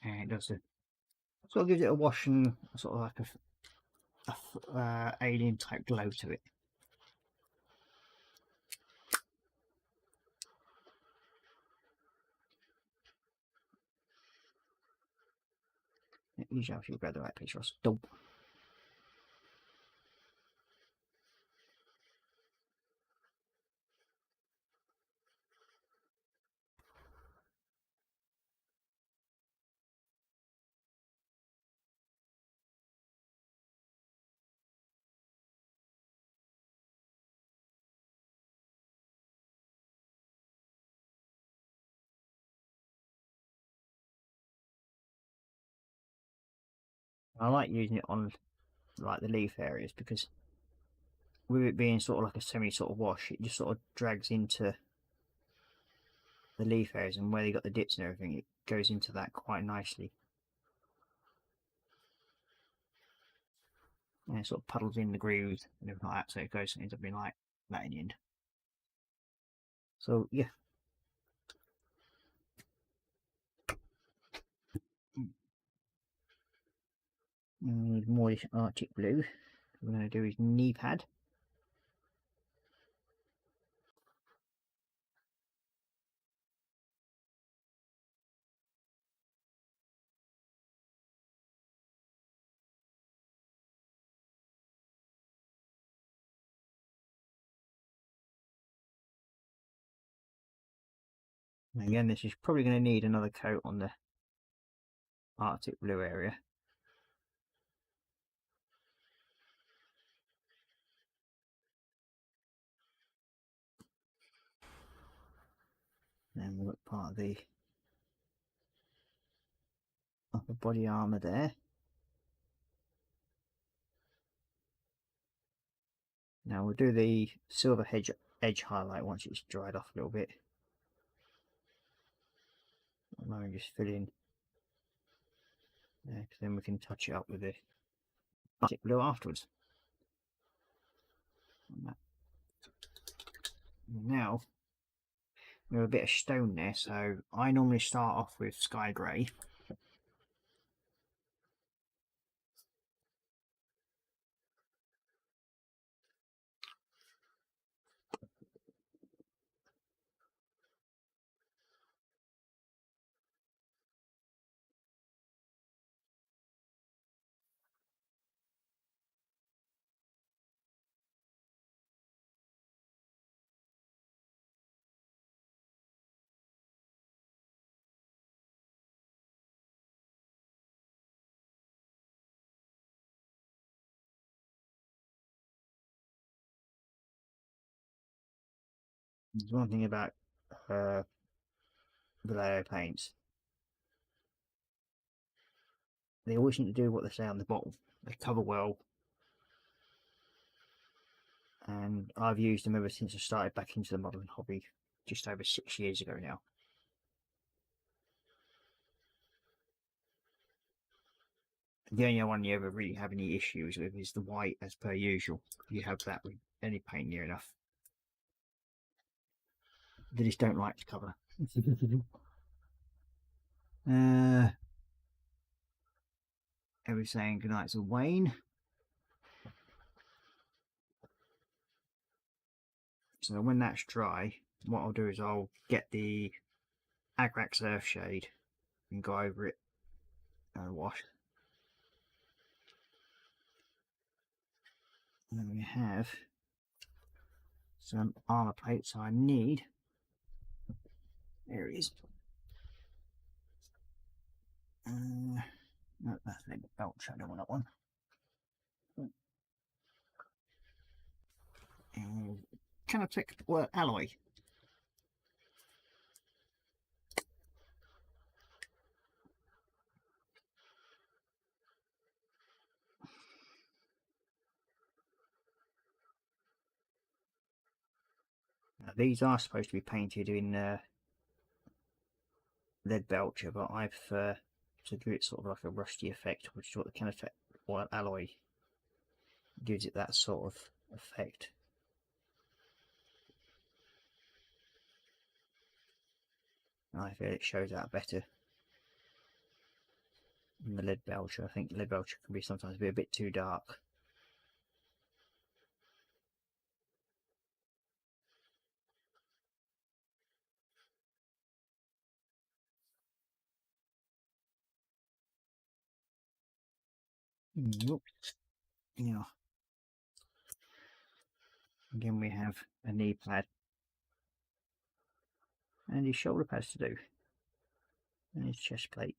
Speaker 5: And it does sort of gives it a wash and sort of like a alien type glow to it. Usually I should grab the right picture. Dope. I like using it on like the leaf areas because with it being sort of like a semi sort of wash, it just sort of drags into the leaf areas, and where they got the dips and everything, it goes into that quite nicely. And it sort of puddles in the grooves and everything like that, so it ends up being like that in the end. So yeah. Need more Arctic blue. What we're going to do is knee pad. And again, this is probably going to need another coat on the Arctic blue area. Then we've got part of the upper body armour there. Now we'll do the silver edge highlight once it's dried off a little bit. At the moment, just fill in 'cause then we can touch it up with the plastic blue afterwards. Now we have a bit of stone there, so I normally start off with sky grey. There's one thing about Vallejo paints. They always seem to do what they say on the bottle. They cover well. And I've used them ever since I started back into the modelling hobby just over 6 years ago now. The only one you ever really have any issues with is the white, as per usual. You have that with any paint near enough. They just don't like to cover. Every saying goodnight to Wayne. So when that's dry, what I'll do is I'll get the Agrax Earthshade and go over it and wash. And then we have some armor plates I need. There it is. No, that's a belt shadow on that one. And can I take alloy? Now, these are supposed to be painted in lead belcher, but I prefer to do it sort of like a rusty effect, which is what the can effect or alloy gives it, that sort of effect. I feel it shows out better than the lead belcher. I think lead belcher can be sometimes be a bit too dark. Oops. Yeah. Again, we have a knee pad and his shoulder pads to do, and his chest plate.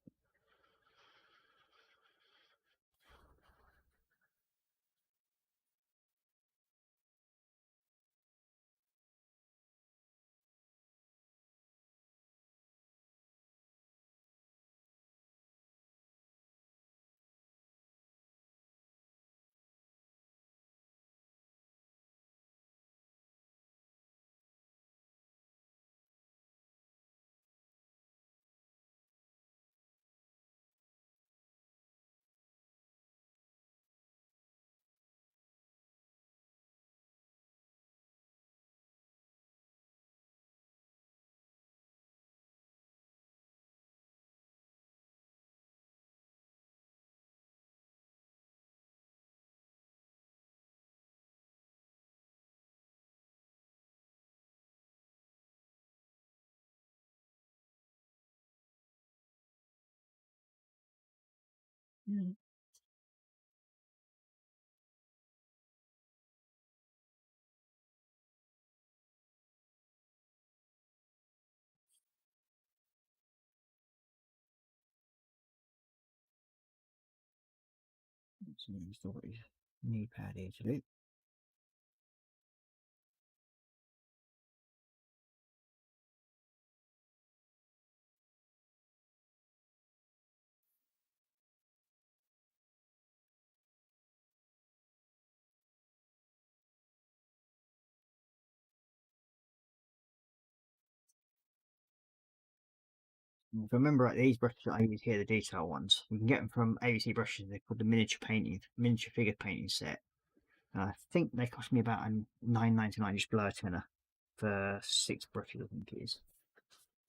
Speaker 5: Mm. So he's got his knee pad here to do. If I remember right, these brushes that I use here, the detail ones, you can get them from ABC brushes. They're called the miniature figure painting set. And I think they cost me about $9.99 just below a tenner for 6 brushes, I think it is.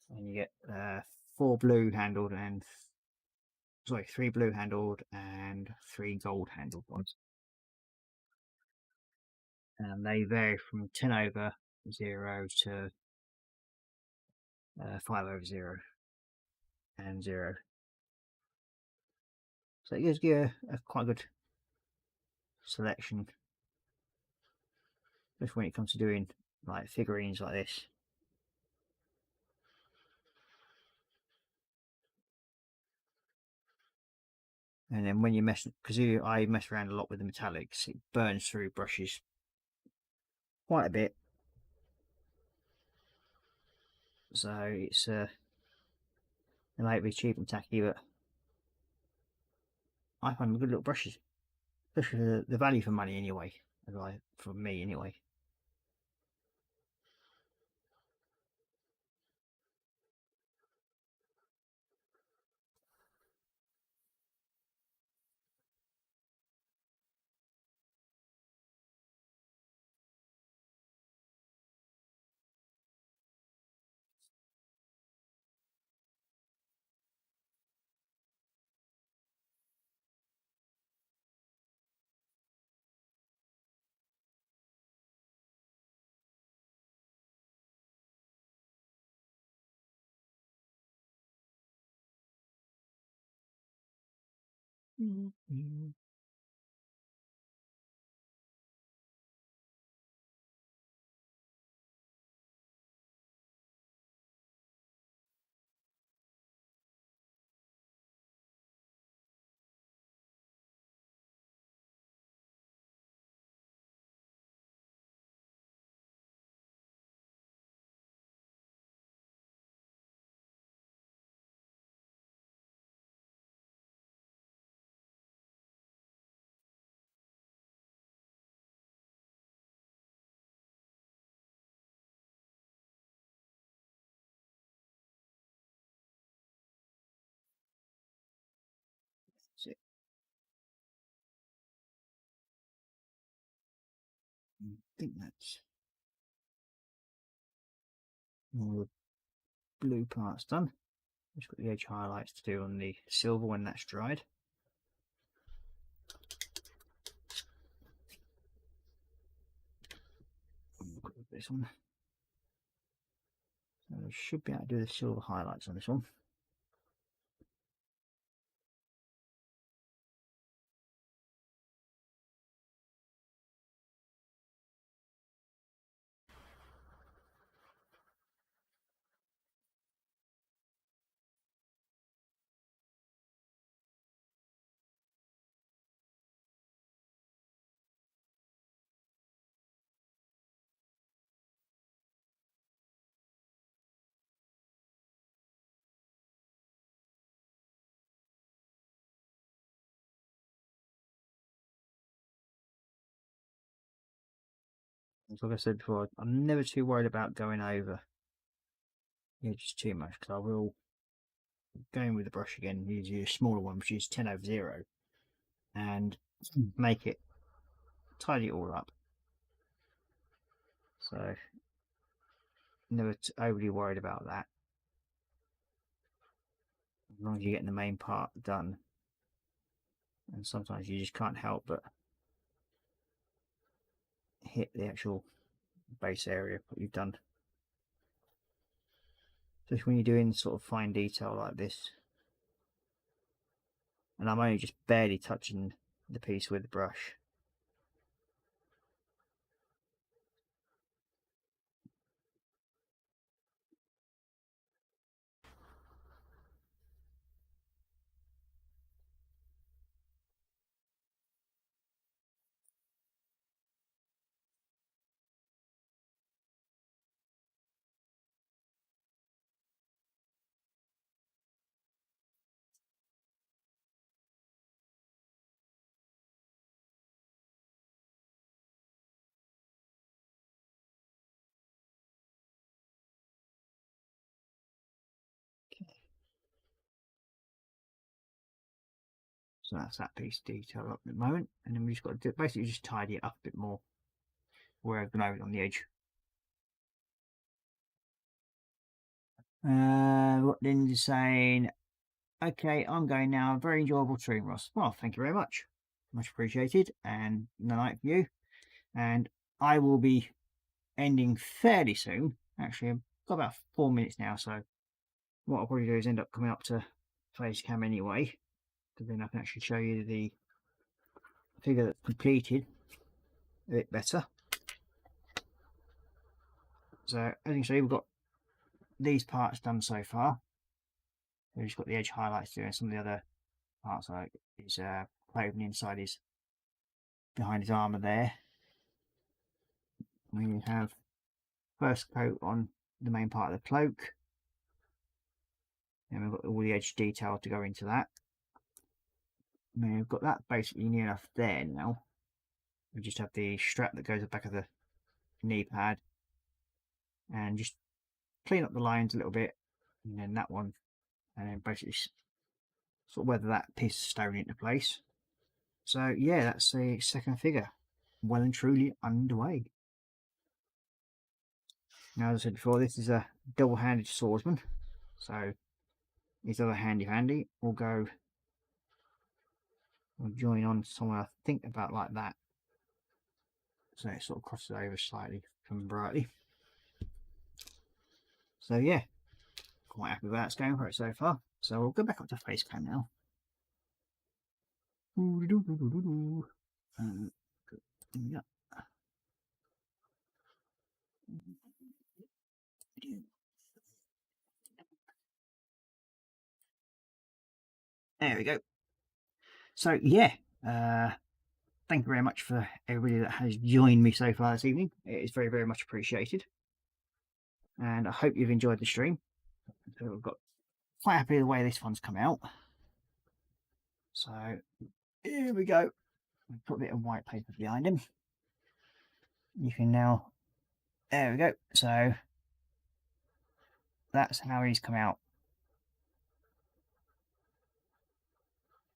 Speaker 5: And you get 4 blue handled and sorry, 3 blue handled and 3 gold handled ones. And they vary from 10 over 0 to 5 over 0 and 0. So it gives you a quite good selection, just when it comes to doing like figurines like this. And then when you mess, because I mess around a lot with the metallics, it burns through brushes quite a bit. So it's it might be cheap and tacky, but I find them good little brushes, especially the value for money anyway. For me anyway. That's it. I think that's all the blue parts done. Just got the edge highlights to do on the silver when that's dried. Look at this one. So I should be able to do the silver highlights on this one. Like I said before, I'm never too worried about going over the edges too much, because I will go in with the brush again, use a smaller one, which is 10 over 0, and make it tidy it all up. So never overly worried about that, as long as you're getting the main part done. And sometimes you just can't help but hit the actual base area what you've done, especially when you're doing sort of fine detail like this. And I'm only just barely touching the piece with the brush. So that's that piece of detail up at the moment, and then we just got to basically just tidy it up a bit more where at the moment on the edge. What Linda's saying, okay, I'm going now. Very enjoyable stream, Ross. Well, thank you very much. Much appreciated, and the night for you. And I will be ending fairly soon. Actually, I've got about 4 minutes now, so what I'll probably do is end up coming up to face cam anyway, because then I can actually show you the figure that's completed a bit better. So as you can see, we've got these parts done so far. We've just got the edge highlights doing some of the other parts, like his clothing inside his behind his armor there. We have first coat on the main part of the cloak, and we've got all the edge detail to go into that. And we've got that basically near enough there now. We just have the strap that goes at the back of the knee pad, and just clean up the lines a little bit, and then that one, and then basically sort of weather that piece of stone into place. So yeah, that's the second figure, well and truly underway. Now, as I said before, this is a double-handed swordsman, so his other handy will join on somewhere, I think about like that, so it sort of crosses over slightly from brightly. So yeah, quite happy with how it's going for it so far. So we'll go back up to face cam now. Yeah. There we go. So yeah, thank you very much for everybody that has joined me so far this evening. It is very, very much appreciated, and I hope you've enjoyed the stream. So we've got quite happy with the way this one's come out. So here we go. Put a bit of white paper behind him. You can now, there we go. So that's how he's come out.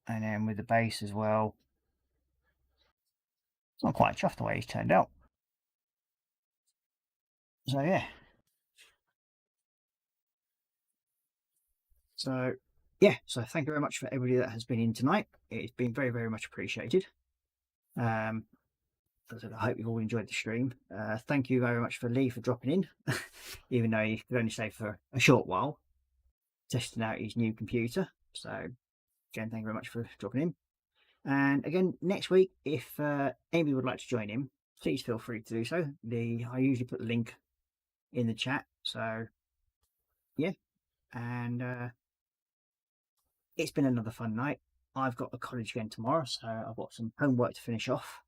Speaker 5: And then with the base as well. It's not quite chuffed the way he's turned out. So yeah. So yeah, so thank you very much for everybody that has been in tonight. It's been very, very much appreciated. I hope you've all enjoyed the stream. Thank you very much for Lee for dropping in, even though he could only stay for a short while, testing out his new computer. So again, thank you very much for dropping in. And again, next week, if anybody would like to join in, please feel free to do so. I usually put the link in the chat. So yeah, and it's been another fun night. I've got the college again tomorrow, so I've got some homework to finish off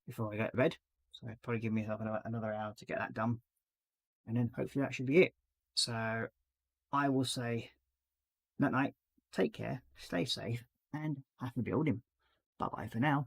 Speaker 5: before I go to bed. So I'd probably give myself another hour to get that done, and then hopefully that should be it. So I will say night night, take care, stay safe, and happy building. Bye bye for now.